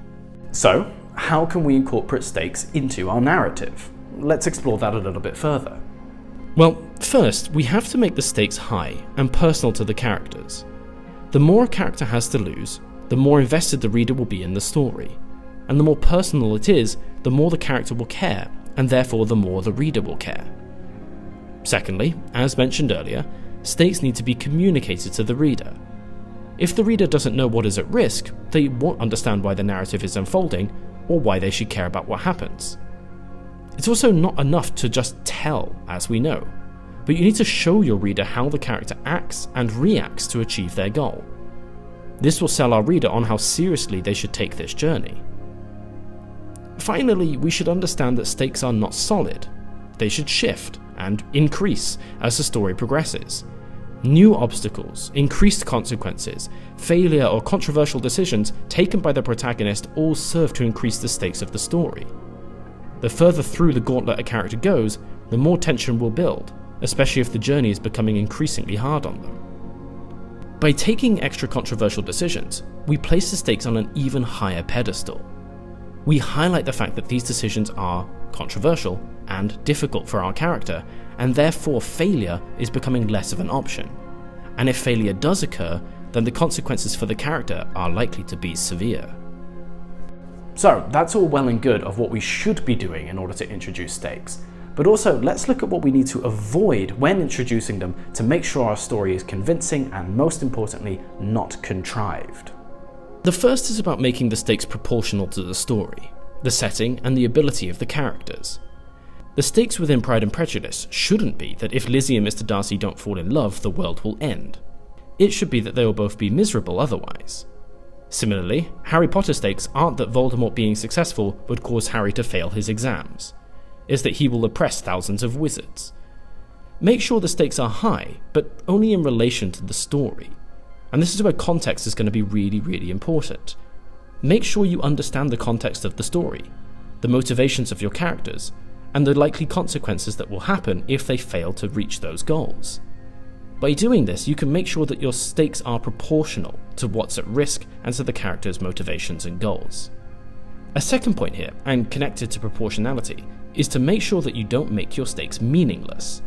So, how can we incorporate stakes into our narrative? Let's explore that a little bit further. Well, first, we have to make the stakes high and personal to the characters. The more a character has to lose, the more invested the reader will be in the story. And the more personal it is, the more the character will care, and therefore the more the reader will care. Secondly, as mentioned earlier, stakes need to be communicated to the reader. If the reader doesn't know what is at risk, they won't understand why the narrative is unfolding, or why they should care about what happens. It's also not enough to just tell, as we know, but you need to show your reader how the character acts and reacts to achieve their goal. This will sell our reader on how seriously they should take this journey. Finally, we should understand that stakes are not solid. They should shift and increase as the story progresses. New obstacles, increased consequences, failure or controversial decisions taken by the protagonist all serve to increase the stakes of the story. The further through the gauntlet a character goes, the more tension will build, especially if the journey is becoming increasingly hard on them. By taking extra controversial decisions, we place the stakes on an even higher pedestal. We highlight the fact that these decisions are controversial and difficult for our character, and therefore failure is becoming less of an option. And if failure does occur, then the consequences for the character are likely to be severe. So that's all well and good of what we should be doing in order to introduce stakes. But also, let's look at what we need to avoid when introducing them to make sure our story is convincing and, most importantly, not contrived. The first is about making the stakes proportional to the story, the setting, and the ability of the characters. The stakes within Pride and Prejudice shouldn't be that if Lizzie and Mr. Darcy don't fall in love, the world will end. It should be that they will both be miserable otherwise. Similarly, Harry Potter stakes aren't that Voldemort being successful would cause Harry to fail his exams. It's that he will oppress thousands of wizards. Make sure the stakes are high, but only in relation to the story. And this is where context is going to be really important. Make sure you understand the context of the story, the motivations of your characters, and the likely consequences that will happen if they fail to reach those goals. By doing this, you can make sure that your stakes are proportional to what's at risk and to the character's motivations and goals. A second point here, and connected to proportionality, is to make sure that you don't make your stakes meaningless.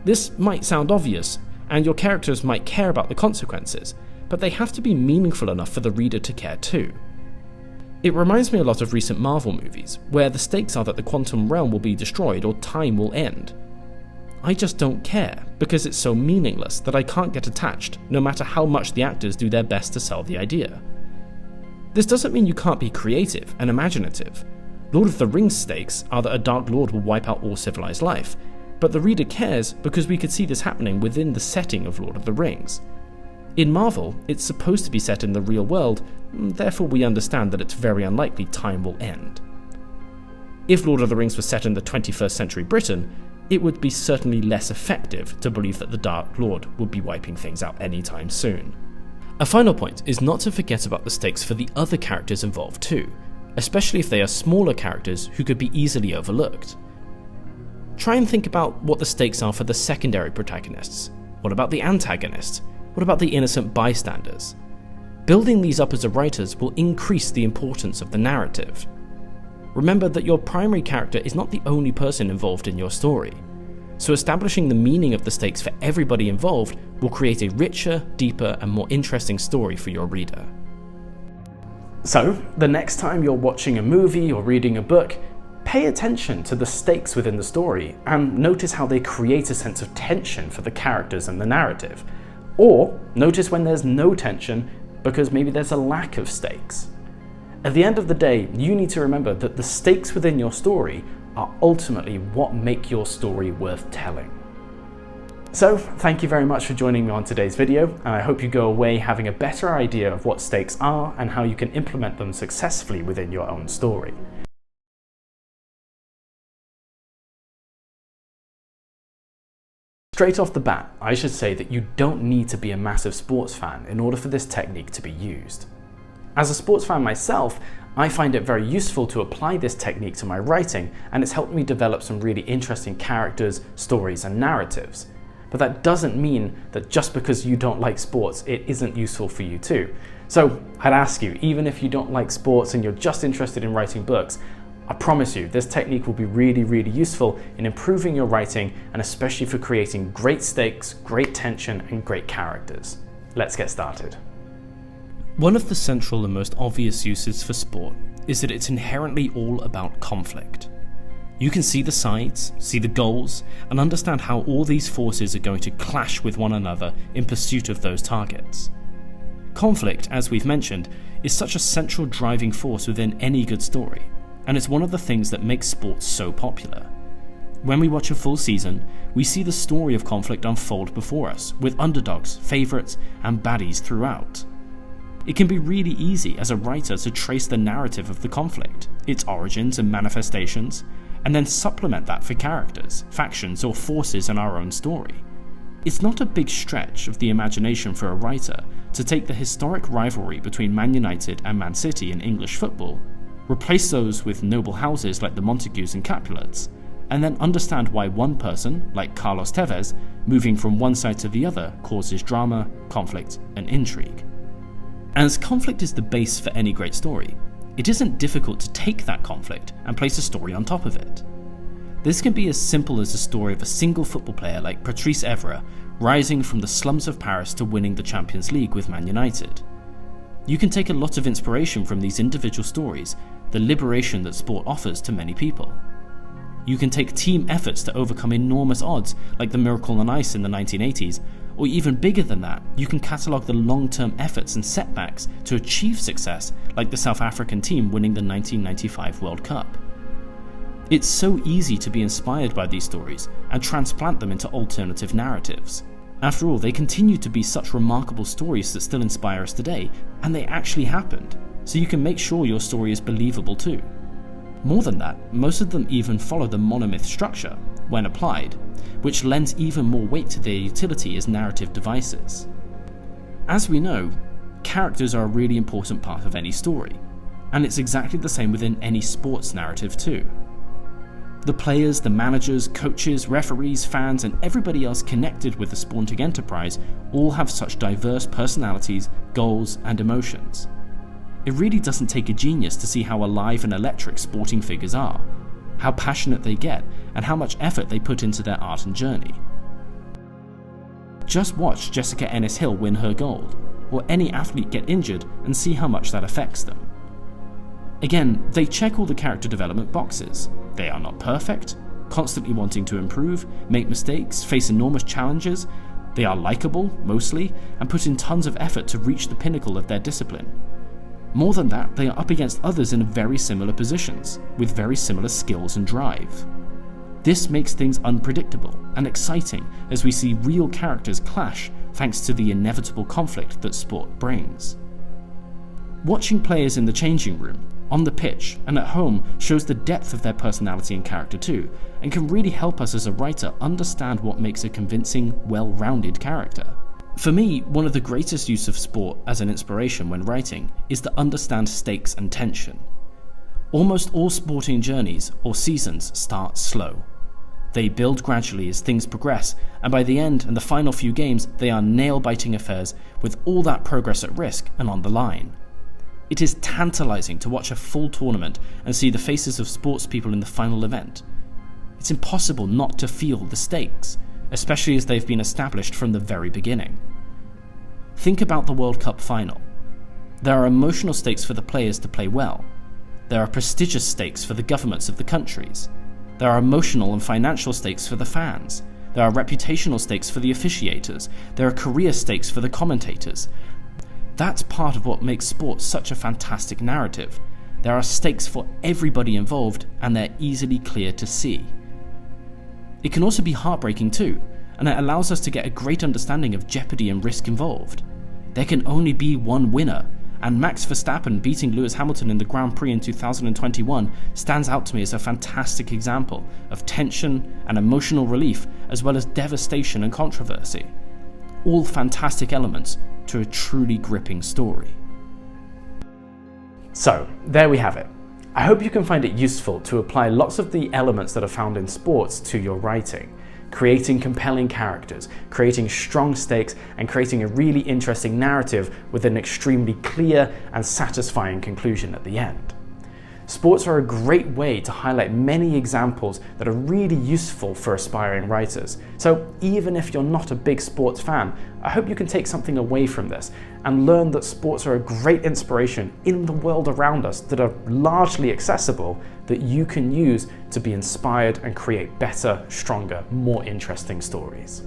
This might sound obvious, and your characters might care about the consequences, but they have to be meaningful enough for the reader to care too. It reminds me a lot of recent Marvel movies, where the stakes are that the quantum realm will be destroyed or time will end. I just don't care, because it's so meaningless that I can't get attached, no matter how much the actors do their best to sell the idea. This doesn't mean you can't be creative and imaginative. Lord of the Rings stakes are that a Dark Lord will wipe out all civilized life, but the reader cares because we could see this happening within the setting of Lord of the Rings. In Marvel, it's supposed to be set in the real world, therefore we understand that it's very unlikely time will end. If Lord of the Rings was set in the 21st century Britain, it would be certainly less effective to believe that the Dark Lord would be wiping things out anytime soon. A final point is not to forget about the stakes for the other characters involved too, especially if they are smaller characters who could be easily overlooked. Try and think about what the stakes are for the secondary protagonists. What about the antagonists? What about the innocent bystanders? Building these up as a writer will increase the importance of the narrative. Remember that your primary character is not the only person involved in your story, so establishing the meaning of the stakes for everybody involved will create a richer, deeper, and more interesting story for your reader. So, the next time you're watching a movie or reading a book, pay attention to the stakes within the story and notice how they create a sense of tension for the characters and the narrative. Or notice when there's no tension because maybe there's a lack of stakes. At the end of the day, you need to remember that the stakes within your story are ultimately what make your story worth telling. So, thank you very much for joining me on today's video, and I hope you go away having a better idea of what stakes are and how you can implement them successfully within your own story. Straight off the bat, I should say that you don't need to be a massive sports fan in order for this technique to be used. As a sports fan myself, I find it very useful to apply this technique to my writing, and it's helped me develop some really interesting characters, stories, and narratives. but that doesn't mean that just because you don't like sports, it isn't useful for you too. So I'd ask you, even if you don't like sports and you're just interested in writing books, I promise you this technique will be really, really useful in improving your writing and especially for creating great stakes, great tension, and great characters. Let's get started. One of the central and most obvious uses for sport is that it's inherently all about conflict. You can see the sides, see the goals, and understand how all these forces are going to clash with one another in pursuit of those targets. Conflict, as we've mentioned, is such a central driving force within any good story, and it's one of the things that makes sports so popular. When we watch a full season, we see the story of conflict unfold before us, with underdogs, favourites, and baddies throughout. It can be really easy as a writer to trace the narrative of the conflict, its origins and manifestations, and then supplement that for characters, factions, or forces in our own story. It's not a big stretch of the imagination for a writer to take the historic rivalry between Man United and Man City in English football, replace those with noble houses like the Montagues and Capulets, and then understand why one person, like Carlos Tevez, moving from one side to the other causes drama, conflict, and intrigue. As conflict is the base for any great story, it isn't difficult to take that conflict and place a story on top of it. This can be as simple as the story of a single football player like Patrice Evra rising from the slums of Paris to winning the Champions League with Man United. You can take a lot of inspiration from these individual stories, the liberation that sport offers to many people. You can take team efforts to overcome enormous odds like the Miracle on Ice in the 1980s, or even bigger than that, you can catalogue the long-term efforts and setbacks to achieve success like the South African team winning the 1995 World Cup. It's so easy to be inspired by these stories and transplant them into alternative narratives. After all, they continue to be such remarkable stories that still inspire us today, and they actually happened, so you can make sure your story is believable too. More than that, most of them even follow the monomyth structure, when applied, which lends even more weight to their utility as narrative devices. As we know, characters are a really important part of any story, and it's exactly the same within any sports narrative too. The players, the managers, coaches, referees, fans, and everybody else connected with the sporting enterprise all have such diverse personalities, goals, and emotions. It really doesn't take a genius to see how alive and electric sporting figures are, how passionate they get, and how much effort they put into their art and journey. Just watch Jessica Ennis-Hill win her gold, or any athlete get injured and see how much that affects them. Again, they check all the character development boxes. They are not perfect, constantly wanting to improve, make mistakes, face enormous challenges. They are likable, mostly, and put in tons of effort to reach the pinnacle of their discipline. More than that, they are up against others in very similar positions, with very similar skills and drive. This makes things unpredictable and exciting as we see real characters clash thanks to the inevitable conflict that sport brings. Watching players in the changing room, on the pitch, and at home shows the depth of their personality and character too, and can really help us as a writer understand what makes a convincing, well-rounded character. For me, one of the greatest use of sport as an inspiration when writing is to understand stakes and tension. Almost all sporting journeys or seasons start slow. They build gradually as things progress, and by the end and the final few games, they are nail-biting affairs with all that progress at risk and on the line. It is tantalizing to watch a full tournament and see the faces of sports people in the final event. It's impossible not to feel the stakes, especially as they've been established from the very beginning. Think about the World Cup final. There are emotional stakes for the players to play well. There are prestigious stakes for the governments of the countries. There are emotional and financial stakes for the fans. There are reputational stakes for the officiators. There are career stakes for the commentators. That's part of what makes sports such a fantastic narrative. There are stakes for everybody involved, and they're easily clear to see. It can also be heartbreaking too, and it allows us to get a great understanding of jeopardy and risk involved. There can only be one winner, and Max Verstappen beating Lewis Hamilton in the Grand Prix in 2021 stands out to me as a fantastic example of tension and emotional relief, as well as devastation and controversy. All fantastic elements to a truly gripping story. So, there we have it. I hope you can find it useful to apply lots of the elements that are found in sports to your writing. creating compelling characters, creating strong stakes, and creating a really interesting narrative with an extremely clear and satisfying conclusion at the end. Sports are a great way to highlight many examples that are really useful for aspiring writers. So even if you're not a big sports fan, I hope you can take something away from this and learn that sports are a great inspiration in the world around us that are largely accessible, that you can use to be inspired and create better, stronger, more interesting stories.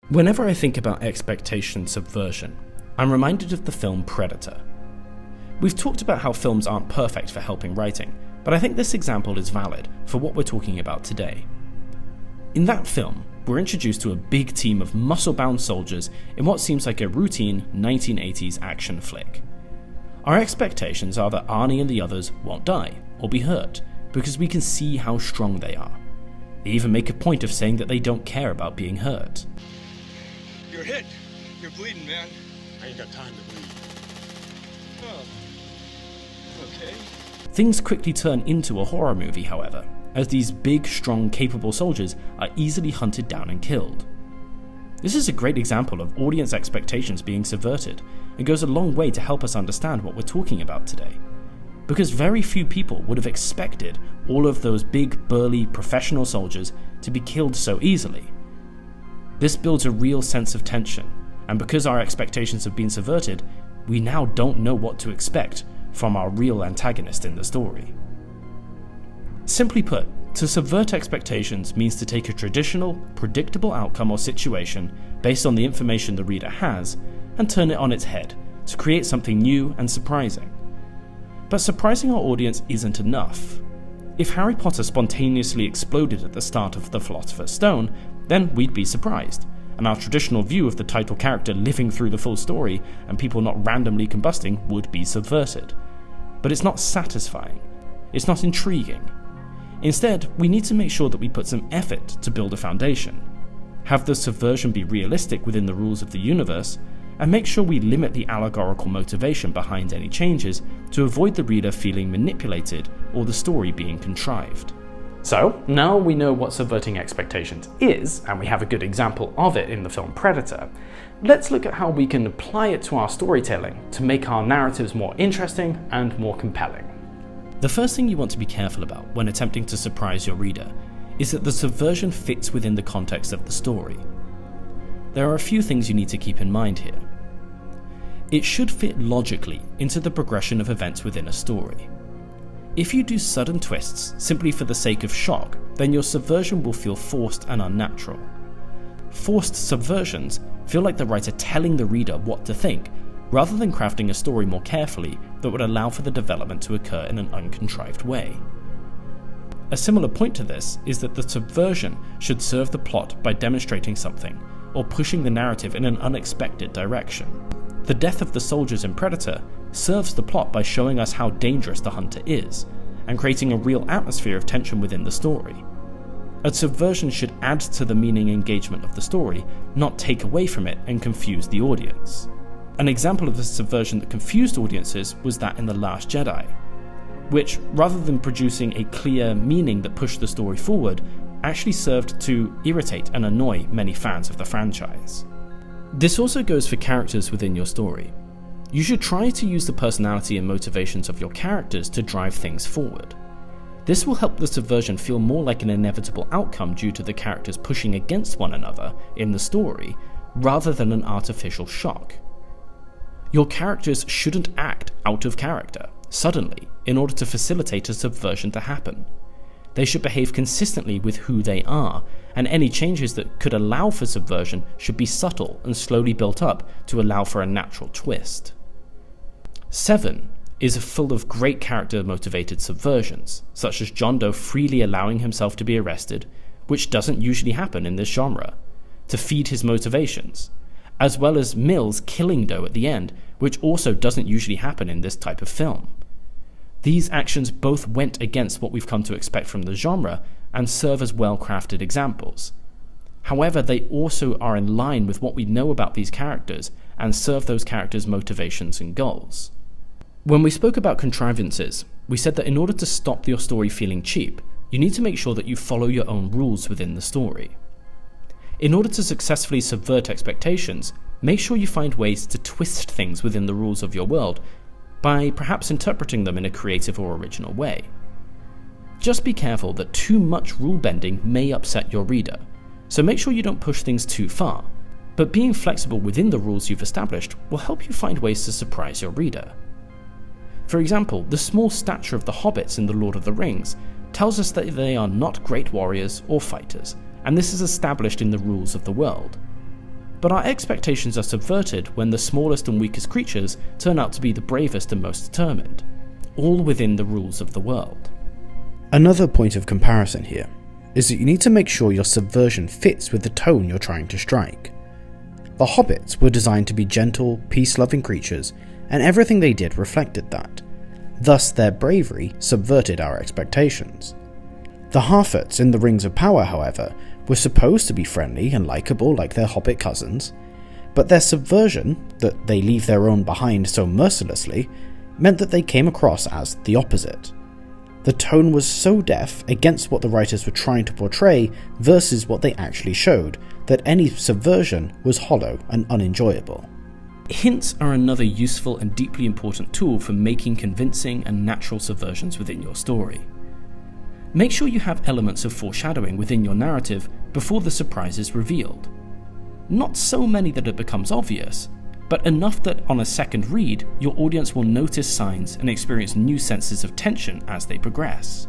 Whenever I think about expectation subversion, I'm reminded of the film Predator. We've talked about how films aren't perfect for helping writing, but I think this example is valid for what we're talking about today. In that film, we're introduced to a big team of muscle-bound soldiers in what seems like a routine 1980s action flick. Our expectations are that Arnie and the others won't die or be hurt, because we can see how strong they are. They even make a point of saying that they don't care about being hurt. You're hit. You're bleeding, man. I ain't got time to bleed. Oh. Okay. Things quickly turn into a horror movie, however, as these big, strong, capable soldiers are easily hunted down and killed. This is a great example of audience expectations being subverted, and goes a long way to help us understand what we're talking about today. Because very few people would have expected all of those big, burly, professional soldiers to be killed so easily. This builds a real sense of tension, and because our expectations have been subverted, we now don't know what to expect from our real antagonist in the story. Simply put, to subvert expectations means to take a traditional, predictable outcome or situation based on the information the reader has and turn it on its head to create something new and surprising. But surprising our audience isn't enough. If Harry Potter spontaneously exploded at the start of The Philosopher's Stone, then we'd be surprised, and our traditional view of the title character living through the full story and people not randomly combusting would be subverted. But it's not satisfying. It's not intriguing. Instead, we need to make sure that we put some effort to build a foundation, have the subversion be realistic within the rules of the universe, and make sure we limit the allegorical motivation behind any changes to avoid the reader feeling manipulated or the story being contrived. So, now we know what subverting expectations is, and we have a good example of it in the film Predator, let's look at how we can apply it to our storytelling to make our narratives more interesting and more compelling. The first thing you want to be careful about when attempting to surprise your reader is that the subversion fits within the context of the story. There are a few things you need to keep in mind here. It should fit logically into the progression of events within a story. If you do sudden twists simply for the sake of shock, then your subversion will feel forced and unnatural. Forced subversions feel like the writer telling the reader what to think, rather than crafting a story more carefully that would allow for the development to occur in an uncontrived way. A similar point to this is that the subversion should serve the plot by demonstrating something, or pushing the narrative in an unexpected direction. The death of the soldiers in Predator serves the plot by showing us how dangerous the hunter is, and creating a real atmosphere of tension within the story. A subversion should add to the meaning and engagement of the story, not take away from it and confuse the audience. An example of a subversion that confused audiences was that in The Last Jedi, which, rather than producing a clear meaning that pushed the story forward, actually served to irritate and annoy many fans of the franchise. This also goes for characters within your story. You should try to use the personality and motivations of your characters to drive things forward. This will help the subversion feel more like an inevitable outcome due to the characters pushing against one another in the story, rather than an artificial shock. Your characters shouldn't act out of character, suddenly, in order to facilitate a subversion to happen. They should behave consistently with who they are, and any changes that could allow for subversion should be subtle and slowly built up to allow for a natural twist. 7 is full of great character-motivated subversions, such as John Doe freely allowing himself to be arrested, which doesn't usually happen in this genre, to feed his motivations, as well as Mills killing Doe at the end, which also doesn't usually happen in this type of film. These actions both went against what we've come to expect from the genre and serve as well-crafted examples. However, they also are in line with what we know about these characters and serve those characters' motivations and goals. When we spoke about contrivances, we said that in order to stop your story feeling cheap, you need to make sure that you follow your own rules within the story. In order to successfully subvert expectations, make sure you find ways to twist things within the rules of your world by perhaps interpreting them in a creative or original way. Just be careful that too much rule bending may upset your reader, so make sure you don't push things too far, but being flexible within the rules you've established will help you find ways to surprise your reader. For example, the small stature of the hobbits in The Lord of the Rings tells us that they are not great warriors or fighters, and this is established in the rules of the world. But our expectations are subverted when the smallest and weakest creatures turn out to be the bravest and most determined, all within the rules of the world. Another point of comparison here is that you need to make sure your subversion fits with the tone you're trying to strike. The hobbits were designed to be gentle, peace-loving creatures, and everything they did reflected that. Thus, their bravery subverted our expectations. The Harfoots in the Rings of Power, however, were supposed to be friendly and likeable like their hobbit cousins, but their subversion, that they leave their own behind so mercilessly, meant that they came across as the opposite. The tone was so deaf against what the writers were trying to portray versus what they actually showed, that any subversion was hollow and unenjoyable. Hints are another useful and deeply important tool for making convincing and natural subversions within your story. Make sure you have elements of foreshadowing within your narrative before the surprise is revealed. Not so many that it becomes obvious, but enough that on a second read, your audience will notice signs and experience new senses of tension as they progress.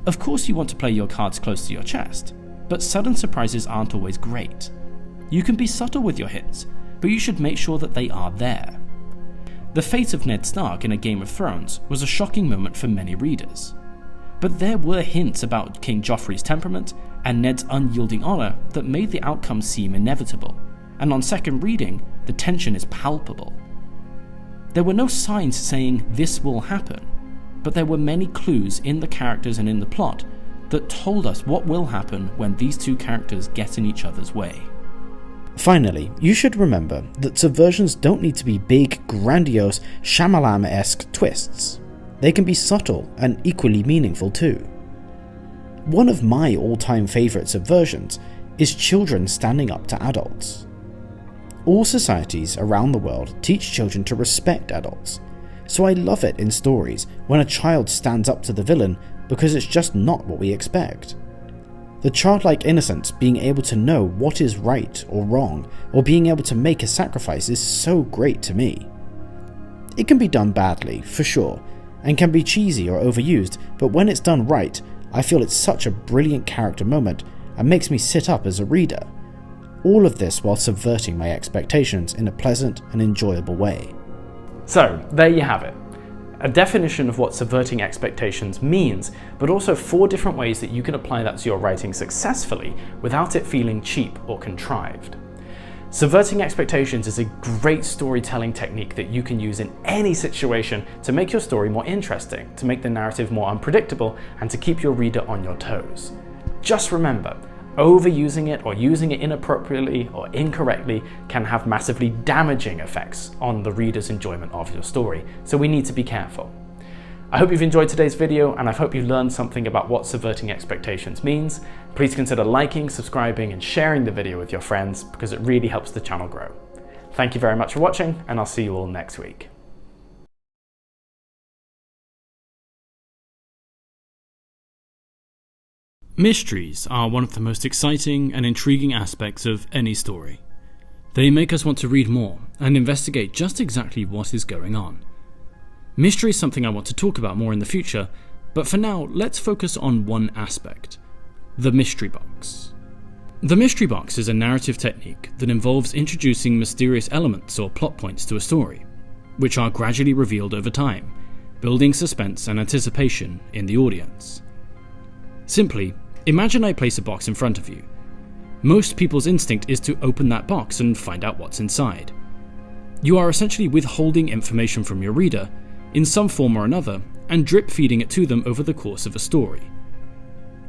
Of course, you want to play your cards close to your chest, but sudden surprises aren't always great. You can be subtle with your hints, but you should make sure that they are there. The fate of Ned Stark in A Game of Thrones was a shocking moment for many readers. But there were hints about King Joffrey's temperament and Ned's unyielding honour that made the outcome seem inevitable, and on second reading, the tension is palpable. There were no signs saying this will happen, but there were many clues in the characters and in the plot that told us what will happen when these two characters get in each other's way. Finally, you should remember that subversions don't need to be big, grandiose, Shyamalan-esque twists. They can be subtle and equally meaningful too. One of my all-time favourite subversions is children standing up to adults. All societies around the world teach children to respect adults, so I love it in stories when a child stands up to the villain because it's just not what we expect. The childlike innocence, being able to know what is right or wrong, or being able to make a sacrifice, is so great to me. It can be done badly, for sure, and can be cheesy or overused, but when it's done right, I feel it's such a brilliant character moment and makes me sit up as a reader. All of this while subverting my expectations in a pleasant and enjoyable way. So, there you have it. A definition of what subverting expectations means, but also 4 different ways that you can apply that to your writing successfully without it feeling cheap or contrived. Subverting expectations is a great storytelling technique that you can use in any situation to make your story more interesting, to make the narrative more unpredictable, and to keep your reader on your toes. Just remember, overusing it or using it inappropriately or incorrectly can have massively damaging effects on the reader's enjoyment of your story, so we need to be careful. I hope you've enjoyed today's video, and I hope you learned something about what subverting expectations means. Please consider liking, subscribing, and sharing the video with your friends because it really helps the channel grow. Thank you very much for watching, and I'll see you all next week. Mysteries are one of the most exciting and intriguing aspects of any story. They make us want to read more and investigate just exactly what is going on. Mystery is something I want to talk about more in the future, but for now, let's focus on one aspect: the mystery box. The mystery box is a narrative technique that involves introducing mysterious elements or plot points to a story, which are gradually revealed over time, building suspense and anticipation in the audience. Simply, imagine I place a box in front of you. Most people's instinct is to open that box and find out what's inside. You are essentially withholding information from your reader in some form or another and drip feeding it to them over the course of a story.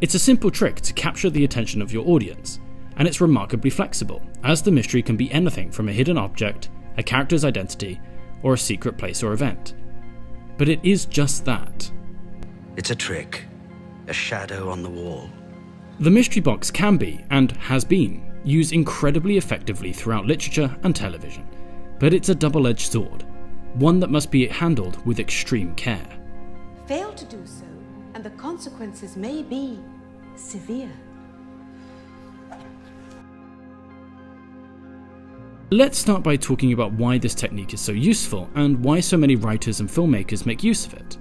It's a simple trick to capture the attention of your audience, and it's remarkably flexible, as the mystery can be anything from a hidden object, a character's identity, or a secret place or event. but it is just that. It's a trick, a shadow on the wall. The mystery box can be, and has been, used incredibly effectively throughout literature and television, but it's a double-edged sword, one that must be handled with extreme care. Fail to do so, and the consequences may be severe. Let's start by talking about why this technique is so useful and why so many writers and filmmakers make use of it.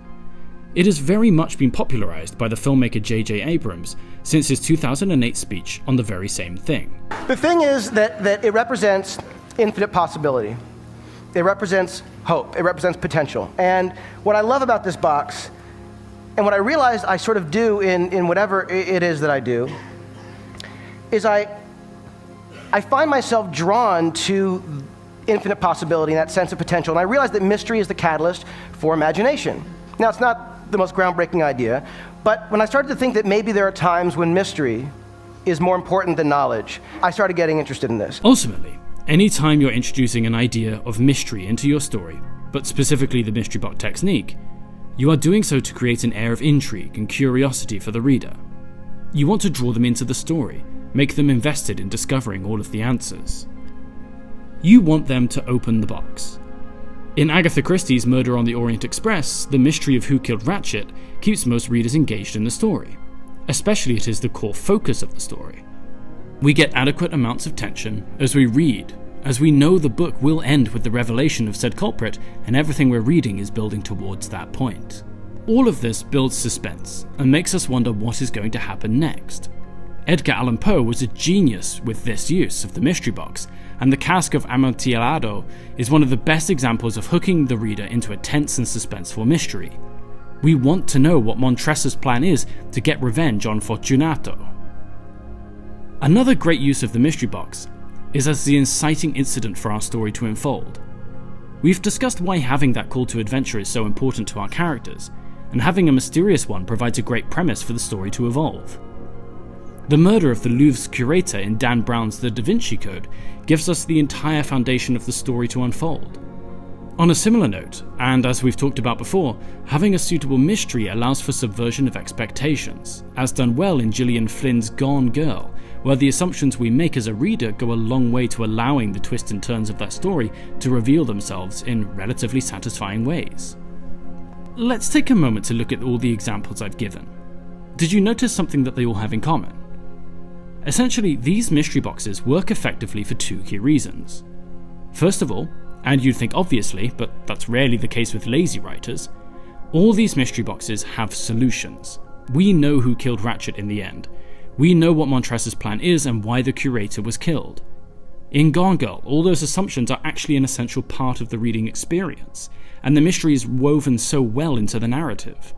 It has very much been popularized by the filmmaker J.J. Abrams since his 2008 speech on the very same thing. The thing is that it represents infinite possibility. It represents hope. It represents potential. And what I love about this box, and what I realized I sort of do in whatever it is that I do, is I find myself drawn to infinite possibility and that sense of potential. And I realize that mystery is the catalyst for imagination. Now, it's not the most groundbreaking idea, but when I started to think that maybe there are times when mystery is more important than knowledge, I started getting interested in this. Ultimately, anytime you're introducing an idea of mystery into your story, but specifically the mystery box technique, you are doing so to create an air of intrigue and curiosity for the reader. You want to draw them into the story, make them invested in discovering all of the answers. You want them to open the box. In Agatha Christie's Murder on the Orient Express, the mystery of who killed Ratchet keeps most readers engaged in the story, especially it is the core focus of the story. We get adequate amounts of tension as we read, as we know the book will end with the revelation of said culprit, and everything we're reading is building towards that point. All of this builds suspense and makes us wonder what is going to happen next. Edgar Allan Poe was a genius with this use of the mystery box, and the Cask of Amontillado is one of the best examples of hooking the reader into a tense and suspenseful mystery. We want to know what Montresa's plan is to get revenge on Fortunato. Another great use of the mystery box is as the inciting incident for our story to unfold. We've discussed why having that call to adventure is so important to our characters, and having a mysterious one provides a great premise for the story to evolve. The murder of the Louvre's curator in Dan Brown's The Da Vinci Code gives us the entire foundation of the story to unfold. On a similar note, and as we've talked about before, having a suitable mystery allows for subversion of expectations, as done well in Gillian Flynn's Gone Girl, where the assumptions we make as a reader go a long way to allowing the twists and turns of that story to reveal themselves in relatively satisfying ways. Let's take a moment to look at all the examples I've given. Did you notice something that they all have in common? Essentially, these mystery boxes work effectively for two key reasons. First of all, and you'd think obviously, but that's rarely the case with lazy writers, all these mystery boxes have solutions. We know who killed Ratchet in the end. We know what Montresa's plan is and why the curator was killed. In Gone Girl, all those assumptions are actually an essential part of the reading experience, and the mystery is woven so well into the narrative.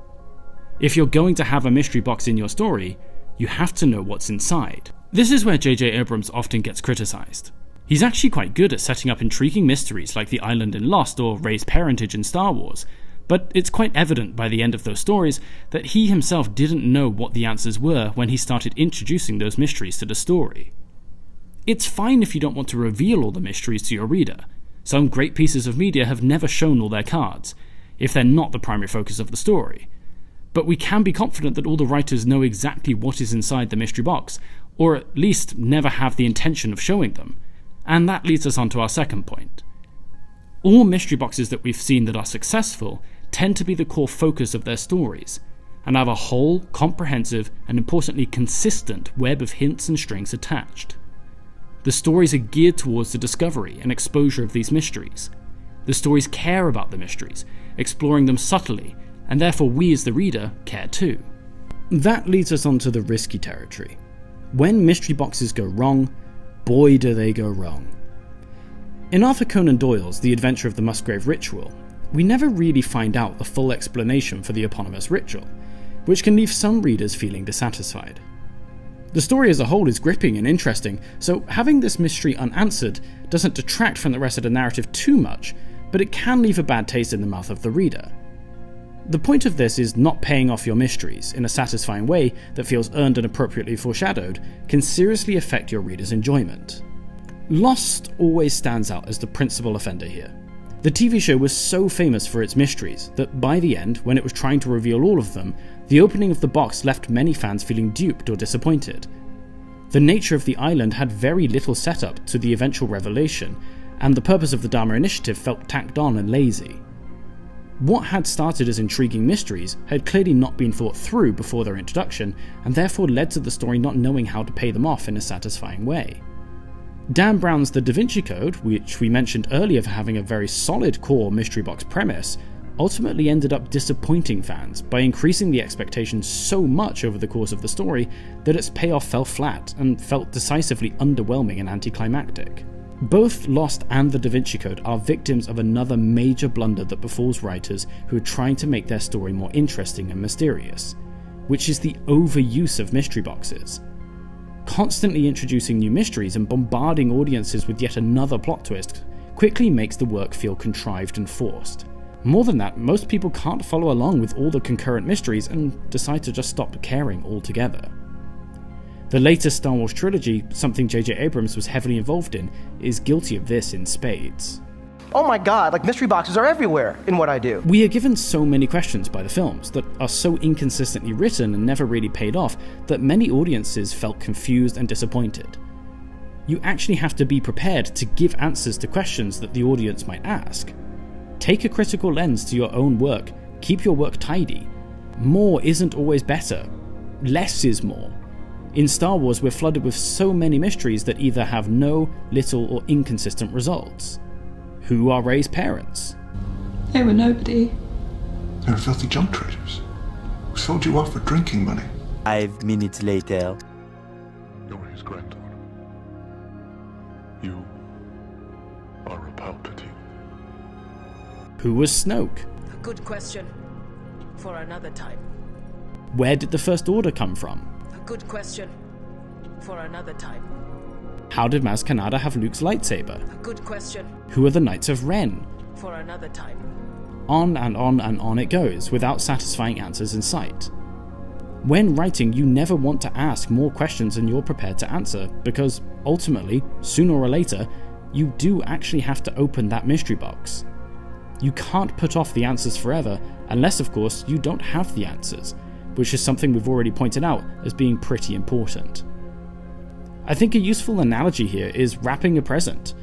If you're going to have a mystery box in your story, you have to know what's inside. This is where J.J. Abrams often gets criticized. He's actually quite good at setting up intriguing mysteries like the island in Lost or Rey's parentage in Star Wars, but it's quite evident by the end of those stories that he himself didn't know what the answers were when he started introducing those mysteries to the story. It's fine if you don't want to reveal all the mysteries to your reader. Some great pieces of media have never shown all their cards, if they're not the primary focus of the story. But we can be confident that all the writers know exactly what is inside the mystery box, or at least never have the intention of showing them. And that leads us on to our second point. All mystery boxes that we've seen that are successful tend to be the core focus of their stories, and have a whole, comprehensive, and importantly consistent web of hints and strings attached. The stories are geared towards the discovery and exposure of these mysteries. The stories care about the mysteries, exploring them subtly, and therefore we as the reader care too. That leads us on to the risky territory. When mystery boxes go wrong, boy do they go wrong. In Arthur Conan Doyle's The Adventure of the Musgrave Ritual, we never really find out the full explanation for the eponymous ritual, which can leave some readers feeling dissatisfied. The story as a whole is gripping and interesting, so having this mystery unanswered doesn't detract from the rest of the narrative too much, but it can leave a bad taste in the mouth of the reader. The point of this is not paying off your mysteries in a satisfying way that feels earned and appropriately foreshadowed can seriously affect your reader's enjoyment. Lost always stands out as the principal offender here. The TV show was so famous for its mysteries that by the end, when it was trying to reveal all of them, the opening of the box left many fans feeling duped or disappointed. The nature of the island had very little setup to the eventual revelation, and the purpose of the Dharma Initiative felt tacked on and lazy. What had started as intriguing mysteries had clearly not been thought through before their introduction, and therefore led to the story not knowing how to pay them off in a satisfying way. Dan Brown's The Da Vinci Code, which we mentioned earlier for having a very solid core mystery box premise, ultimately ended up disappointing fans by increasing the expectations so much over the course of the story that its payoff fell flat and felt decisively underwhelming and anticlimactic. Both Lost and The Da Vinci Code are victims of another major blunder that befalls writers who are trying to make their story more interesting and mysterious, which is the overuse of mystery boxes. Constantly introducing new mysteries and bombarding audiences with yet another plot twist quickly makes the work feel contrived and forced. More than that, most people can't follow along with all the concurrent mysteries and decide to just stop caring altogether. The latest Star Wars trilogy, something J.J. Abrams was heavily involved in, is guilty of this in spades. Oh my god, like mystery boxes are everywhere in what I do. We are given so many questions by the films that are so inconsistently written and never really paid off that many audiences felt confused and disappointed. You actually have to be prepared to give answers to questions that the audience might ask. Take a critical lens to your own work, keep your work tidy. More isn't always better. Less is more. In Star Wars, we're flooded with so many mysteries that either have no, little, or inconsistent results. Who are Rey's parents? They were nobody. They were filthy junk traders who sold you off for drinking money. 5 minutes later. You're his granddaughter. You are a Palpatine. Who was Snoke? A good question. For another time. Where did the First Order come from? A good question. For another time. How did Maz Kanata have Luke's lightsaber? A good question. Who are the Knights of Ren? For another time. On and on and on it goes, without satisfying answers in sight. When writing, you never want to ask more questions than you're prepared to answer, because ultimately, sooner or later, you do actually have to open that mystery box. You can't put off the answers forever, unless of course you don't have the answers, which is something we've already pointed out as being pretty important. I think a useful analogy here is wrapping a present.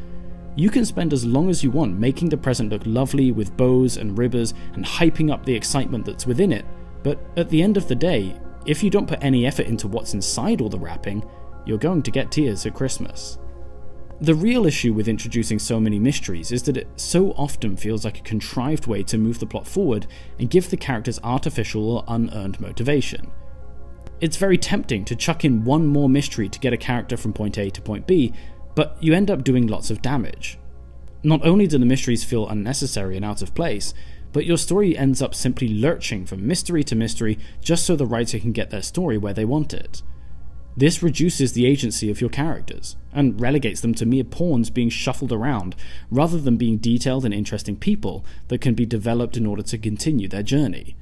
You can spend as long as you want making the present look lovely with bows and ribbons and hyping up the excitement that's within it, but at the end of the day, if you don't put any effort into what's inside all the wrapping, you're going to get tears at Christmas. The real issue with introducing so many mysteries is that it so often feels like a contrived way to move the plot forward and give the characters artificial or unearned motivation. It's very tempting to chuck in one more mystery to get a character from point A to point B, but you end up doing lots of damage. Not only do the mysteries feel unnecessary and out of place, but your story ends up simply lurching from mystery to mystery just so the writer can get their story where they want it. This reduces the agency of your characters, and relegates them to mere pawns being shuffled around, rather than being detailed and interesting people that can be developed in order to continue their journey.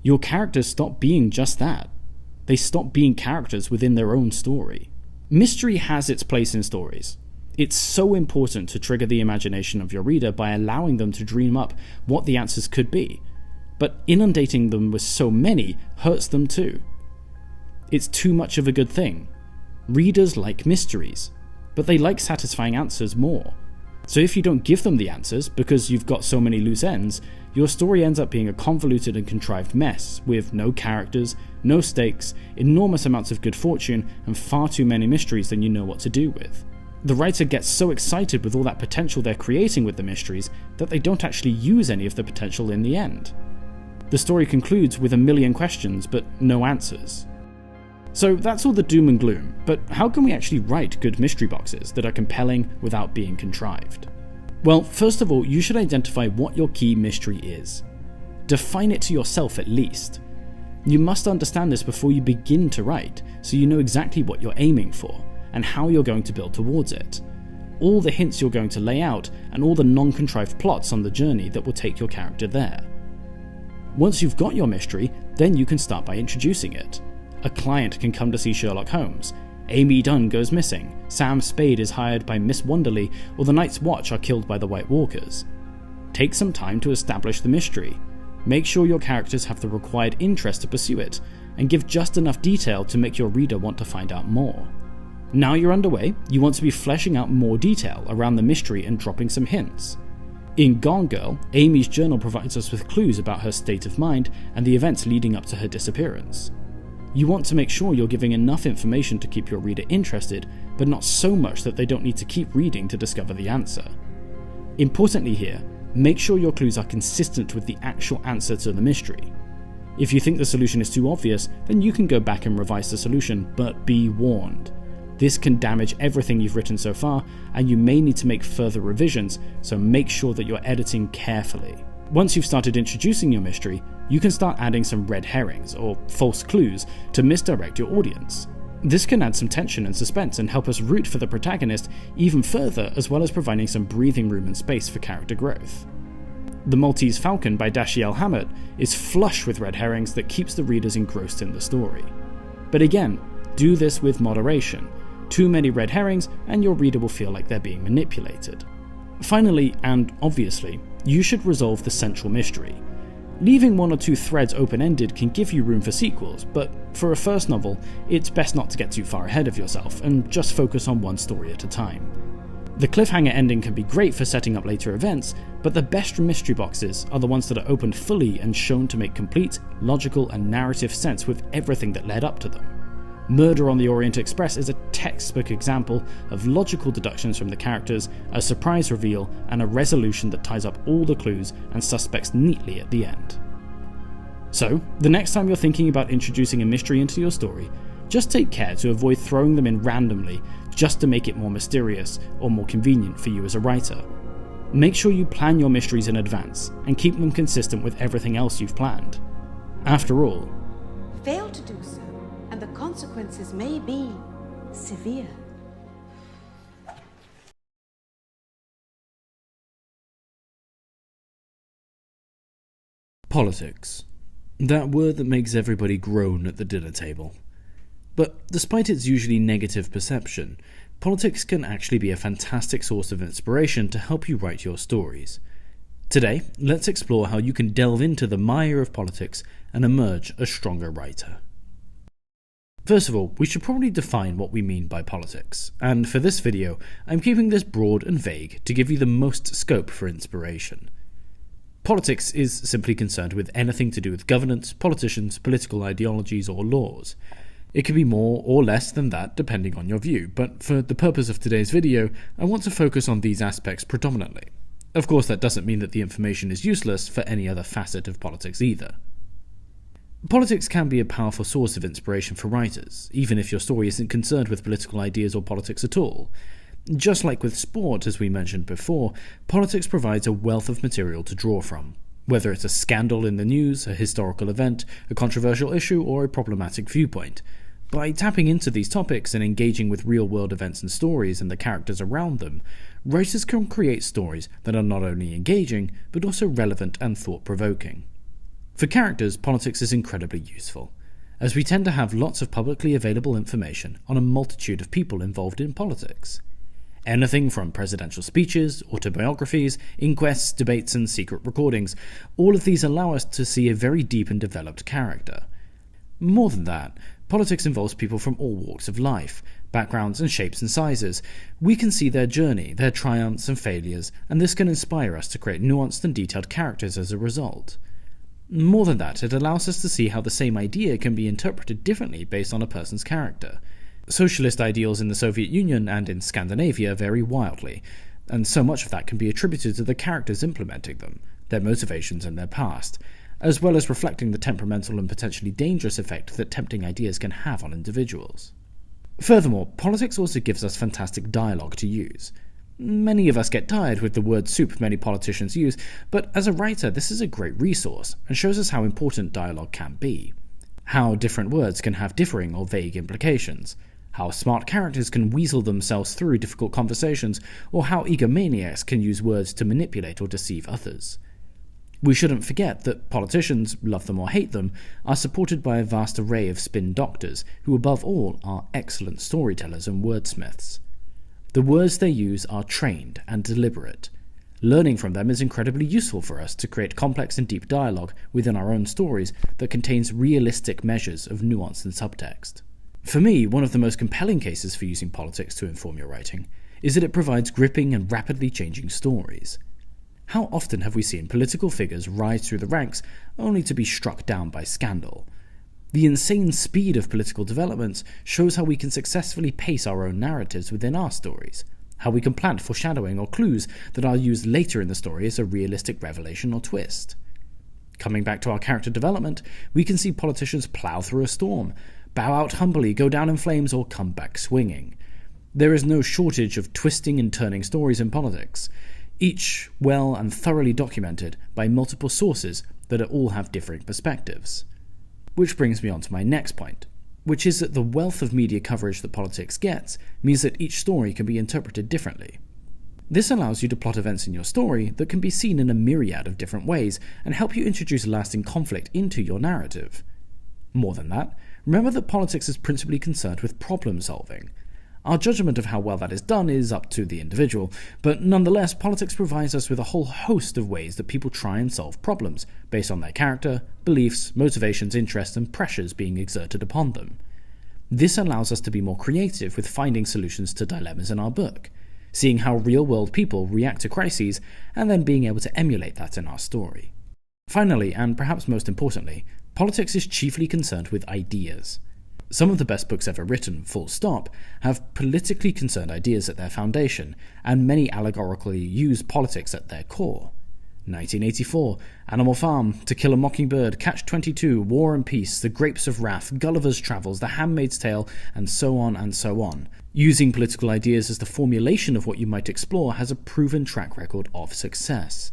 Your characters stop being just that. They stop being characters within their own story. Mystery has its place in stories. It's so important to trigger the imagination of your reader by allowing them to dream up what the answers could be, but inundating them with so many hurts them too. It's too much of a good thing. Readers like mysteries, but they like satisfying answers more. So if you don't give them the answers because you've got so many loose ends, your story ends up being a convoluted and contrived mess with no characters, no stakes, enormous amounts of good fortune, and far too many mysteries than you know what to do with. The writer gets so excited with all that potential they're creating with the mysteries that they don't actually use any of the potential in the end. The story concludes with a million questions but no answers. So that's all the doom and gloom, but how can we actually write good mystery boxes that are compelling without being contrived? Well, first of all, you should identify what your key mystery is. Define it to yourself at least. You must understand this before you begin to write, so you know exactly what you're aiming for, and how you're going to build towards it. All the hints you're going to lay out, and all the non-contrived plots on the journey that will take your character there. Once you've got your mystery, then you can start by introducing it. A client can come to see Sherlock Holmes, Amy Dunn goes missing, Sam Spade is hired by Miss Wonderly, or the Night's Watch are killed by the White Walkers. Take some time to establish the mystery. Make sure your characters have the required interest to pursue it, and give just enough detail to make your reader want to find out more. Now you're underway, you want to be fleshing out more detail around the mystery and dropping some hints. In Gone Girl, Amy's journal provides us with clues about her state of mind and the events leading up to her disappearance. You want to make sure you're giving enough information to keep your reader interested, but not so much that they don't need to keep reading to discover the answer. Importantly here, make sure your clues are consistent with the actual answer to the mystery. If you think the solution is too obvious, then you can go back and revise the solution, but be warned. This can damage everything you've written so far, and you may need to make further revisions, so make sure that you're editing carefully. Once you've started introducing your mystery, you can start adding some red herrings, or false clues, to misdirect your audience. This can add some tension and suspense and help us root for the protagonist even further, as well as providing some breathing room and space for character growth. The Maltese Falcon by Dashiell Hammett is flush with red herrings that keeps the readers engrossed in the story. But again, do this with moderation. Too many red herrings and your reader will feel like they're being manipulated. Finally, and obviously, you should resolve the central mystery. Leaving one or two threads open-ended can give you room for sequels, but for a first novel, it's best not to get too far ahead of yourself and just focus on one story at a time. The cliffhanger ending can be great for setting up later events, but the best mystery boxes are the ones that are opened fully and shown to make complete, logical, and narrative sense with everything that led up to them. Murder on the Orient Express is a textbook example of logical deductions from the characters, a surprise reveal, and a resolution that ties up all the clues and suspects neatly at the end. So, the next time you're thinking about introducing a mystery into your story, just take care to avoid throwing them in randomly just to make it more mysterious or more convenient for you as a writer. Make sure you plan your mysteries in advance and keep them consistent with everything else you've planned. After all, Fail to do so, and the consequences may be severe. Politics. That word that makes everybody groan at the dinner table. But despite its usually negative perception, politics can actually be a fantastic source of inspiration to help you write your stories. Today, let's explore how you can delve into the mire of politics and emerge a stronger writer. First of all, we should probably define what we mean by politics, and for this video, I'm keeping this broad and vague to give you the most scope for inspiration. Politics is simply concerned with anything to do with governance, politicians, political ideologies, or laws. It can be more or less than that depending on your view, but for the purpose of today's video, I want to focus on these aspects predominantly. Of course, that doesn't mean that the information is useless for any other facet of politics either. Politics can be a powerful source of inspiration for writers, even if your story isn't concerned with political ideas or politics at all. Just like with sport, as we mentioned before, politics provides a wealth of material to draw from. Whether it's a scandal in the news, a historical event, a controversial issue, or a problematic viewpoint. By tapping into these topics and engaging with real-world events and stories and the characters around them, writers can create stories that are not only engaging, but also relevant and thought-provoking. For characters, politics is incredibly useful, as we tend to have lots of publicly available information on a multitude of people involved in politics. Anything from presidential speeches, autobiographies, inquests, debates, and secret recordings, all of these allow us to see a very deep and developed character. More than that, politics involves people from all walks of life, backgrounds and shapes and sizes. We can see their journey, their triumphs and failures, and this can inspire us to create nuanced and detailed characters as a result. More than that, it allows us to see how the same idea can be interpreted differently based on a person's character. Socialist ideals in the Soviet Union and in Scandinavia vary wildly, and so much of that can be attributed to the characters implementing them, their motivations and their past, as well as reflecting the temperamental and potentially dangerous effect that tempting ideas can have on individuals. Furthermore, politics also gives us fantastic dialogue to use. Many of us get tired with the word soup many politicians use, but as a writer this is a great resource and shows us how important dialogue can be. How different words can have differing or vague implications. How smart characters can weasel themselves through difficult conversations, or how egomaniacs can use words to manipulate or deceive others. We shouldn't forget that politicians, love them or hate them, are supported by a vast array of spin doctors, who above all are excellent storytellers and wordsmiths. The words they use are trained and deliberate. Learning from them is incredibly useful for us to create complex and deep dialogue within our own stories that contains realistic measures of nuance and subtext. For me, one of the most compelling cases for using politics to inform your writing is that it provides gripping and rapidly changing stories. How often have we seen political figures rise through the ranks only to be struck down by scandal? The insane speed of political developments shows how we can successfully pace our own narratives within our stories, how we can plant foreshadowing or clues that are used later in the story as a realistic revelation or twist. Coming back to our character development, we can see politicians plough through a storm, bow out humbly, go down in flames, or come back swinging. There is no shortage of twisting and turning stories in politics, each well and thoroughly documented by multiple sources that all have differing perspectives. Which brings me on to my next point, which is that the wealth of media coverage that politics gets means that each story can be interpreted differently. This allows you to plot events in your story that can be seen in a myriad of different ways and help you introduce lasting conflict into your narrative. More than that, remember that politics is principally concerned with problem solving. Our judgment of how well that is done is up to the individual, but nonetheless, politics provides us with a whole host of ways that people try and solve problems, based on their character, beliefs, motivations, interests, and pressures being exerted upon them. This allows us to be more creative with finding solutions to dilemmas in our book, seeing how real-world people react to crises, and then being able to emulate that in our story. Finally, and perhaps most importantly, politics is chiefly concerned with ideas. Some of the best books ever written, full stop, have politically concerned ideas at their foundation, and many allegorically use politics at their core. 1984, Animal Farm, To Kill a Mockingbird, Catch-22, War and Peace, The Grapes of Wrath, Gulliver's Travels, The Handmaid's Tale, and so on and so on. Using political ideas as the formulation of what you might explore has a proven track record of success.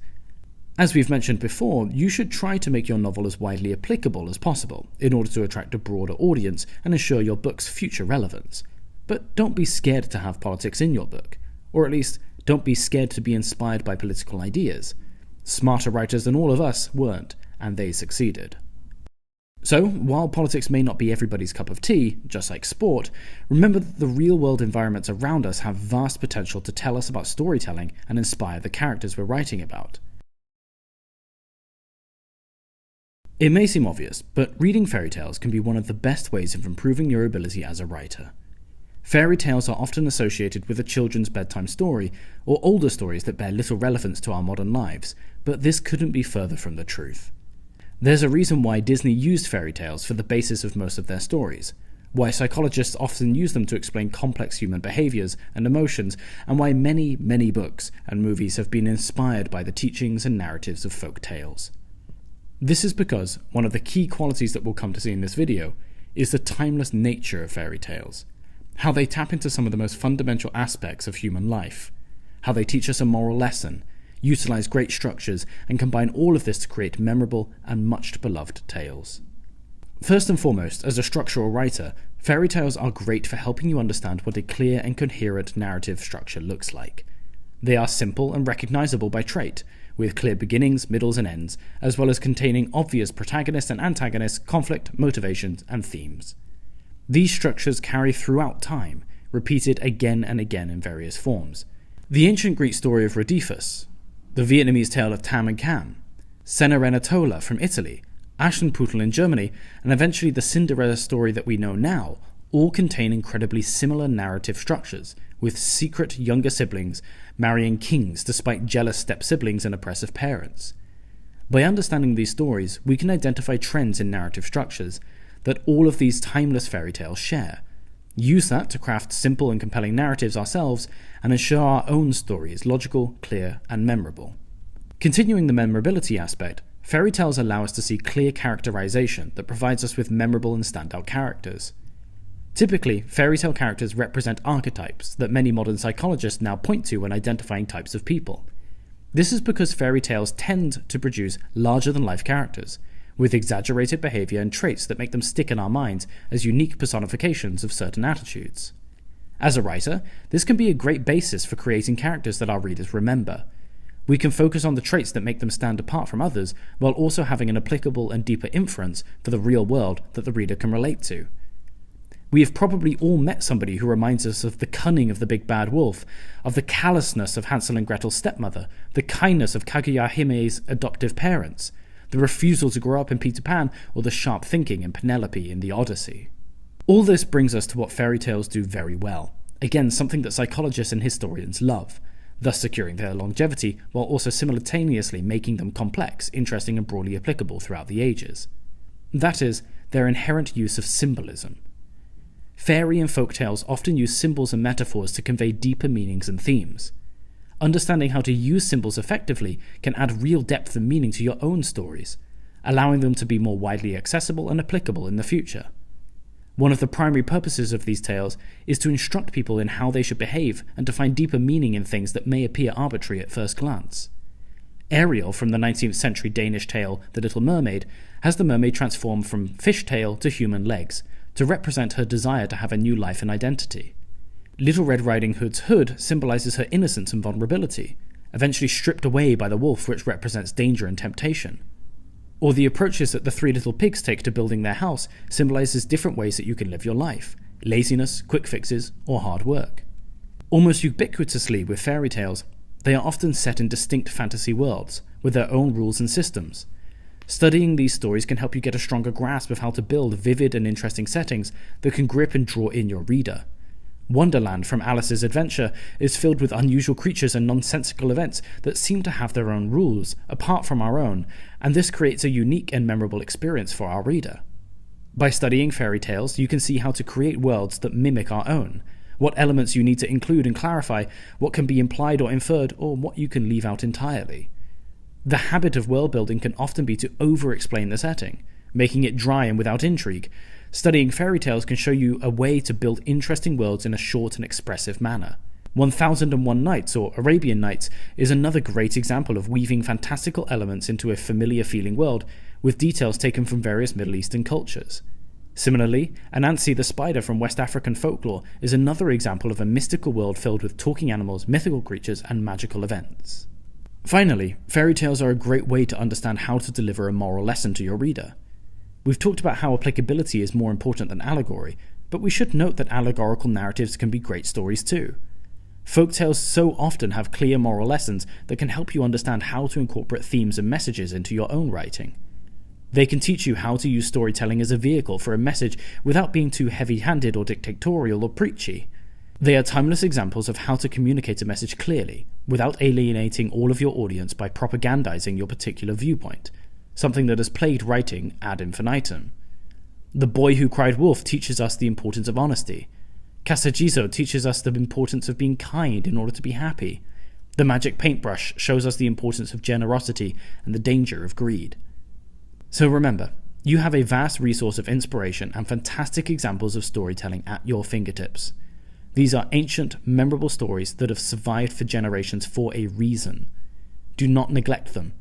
As we've mentioned before, you should try to make your novel as widely applicable as possible in order to attract a broader audience and ensure your book's future relevance. But don't be scared to have politics in your book, or at least don't be scared to be inspired by political ideas. Smarter writers than all of us weren't, and they succeeded. So, while politics may not be everybody's cup of tea, just like sport, remember that the real-world environments around us have vast potential to tell us about storytelling and inspire the characters we're writing about. It may seem obvious, but reading fairy tales can be one of the best ways of improving your ability as a writer. Fairy tales are often associated with a children's bedtime story, or older stories that bear little relevance to our modern lives, but this couldn't be further from the truth. There's a reason why Disney used fairy tales for the basis of most of their stories, why psychologists often use them to explain complex human behaviors and emotions, and why many, many books and movies have been inspired by the teachings and narratives of folk tales. This is because one of the key qualities that we'll come to see in this video is the timeless nature of fairy tales, how they tap into some of the most fundamental aspects of human life, how they teach us a moral lesson, utilize great structures, and combine all of this to create memorable and much beloved tales. First and foremost, as a structural writer, fairy tales are great for helping you understand what a clear and coherent narrative structure looks like. They are simple and recognizable by trait, with clear beginnings, middles, and ends, as well as containing obvious protagonists and antagonists, conflict, motivations, and themes. These structures carry throughout time, repeated again and again in various forms. The ancient Greek story of Rhodopis, the Vietnamese tale of Tam and Cam, Cenerentola from Italy, Aschenputtel in Germany, and eventually the Cinderella story that we know now, all contain incredibly similar narrative structures, with secret younger siblings marrying kings despite jealous step-siblings and oppressive parents. By understanding these stories, we can identify trends in narrative structures that all of these timeless fairy tales share, use that to craft simple and compelling narratives ourselves, and ensure our own story is logical, clear, and memorable. Continuing the memorability aspect, fairy tales allow us to see clear characterization that provides us with memorable and standout characters. Typically, fairy tale characters represent archetypes that many modern psychologists now point to when identifying types of people. This is because fairy tales tend to produce larger-than-life characters, with exaggerated behavior and traits that make them stick in our minds as unique personifications of certain attitudes. As a writer, this can be a great basis for creating characters that our readers remember. We can focus on the traits that make them stand apart from others, while also having an applicable and deeper inference for the real world that the reader can relate to. We have probably all met somebody who reminds us of the cunning of the big bad wolf, of the callousness of Hansel and Gretel's stepmother, the kindness of Kaguya Hime's adoptive parents, the refusal to grow up in Peter Pan, or the sharp thinking in Penelope in the Odyssey. All this brings us to what fairy tales do very well. Again, something that psychologists and historians love, thus securing their longevity while also simultaneously making them complex, interesting, and broadly applicable throughout the ages. That is, their inherent use of symbolism. Fairy and folk tales often use symbols and metaphors to convey deeper meanings and themes. Understanding how to use symbols effectively can add real depth and meaning to your own stories, allowing them to be more widely accessible and applicable in the future. One of the primary purposes of these tales is to instruct people in how they should behave and to find deeper meaning in things that may appear arbitrary at first glance. Ariel from the 19th century Danish tale The Little Mermaid has the mermaid transform from fishtail to human legs, to represent her desire to have a new life and identity. Little Red Riding Hood's hood symbolizes her innocence and vulnerability, eventually stripped away by the wolf, which represents danger and temptation. Or the approaches that the three little pigs take to building their house symbolizes different ways that you can live your life: laziness, quick fixes, or hard work. Almost ubiquitously with fairy tales, they are often set in distinct fantasy worlds, with their own rules and systems. Studying these stories can help you get a stronger grasp of how to build vivid and interesting settings that can grip and draw in your reader. Wonderland from Alice's Adventure is filled with unusual creatures and nonsensical events that seem to have their own rules, apart from our own, and this creates a unique and memorable experience for our reader. By studying fairy tales, you can see how to create worlds that mimic our own, what elements you need to include and clarify, what can be implied or inferred, or what you can leave out entirely. The habit of world building can often be to over-explain the setting, making it dry and without intrigue. Studying fairy tales can show you a way to build interesting worlds in a short and expressive manner. 1001 Nights, or Arabian Nights, is another great example of weaving fantastical elements into a familiar-feeling world, with details taken from various Middle Eastern cultures. Similarly, Anansi the spider from West African folklore is another example of a mystical world filled with talking animals, mythical creatures, and magical events. Finally, fairy tales are a great way to understand how to deliver a moral lesson to your reader. We've talked about how applicability is more important than allegory, but we should note that allegorical narratives can be great stories too. Folk tales so often have clear moral lessons that can help you understand how to incorporate themes and messages into your own writing. They can teach you how to use storytelling as a vehicle for a message without being too heavy-handed or dictatorial or preachy. They are timeless examples of how to communicate a message clearly, without alienating all of your audience by propagandizing your particular viewpoint, something that has plagued writing ad infinitum. The Boy Who Cried Wolf teaches us the importance of honesty. Kasajizo teaches us the importance of being kind in order to be happy. The Magic Paintbrush shows us the importance of generosity and the danger of greed. So remember, you have a vast resource of inspiration and fantastic examples of storytelling at your fingertips. These are ancient, memorable stories that have survived for generations for a reason. Do not neglect them,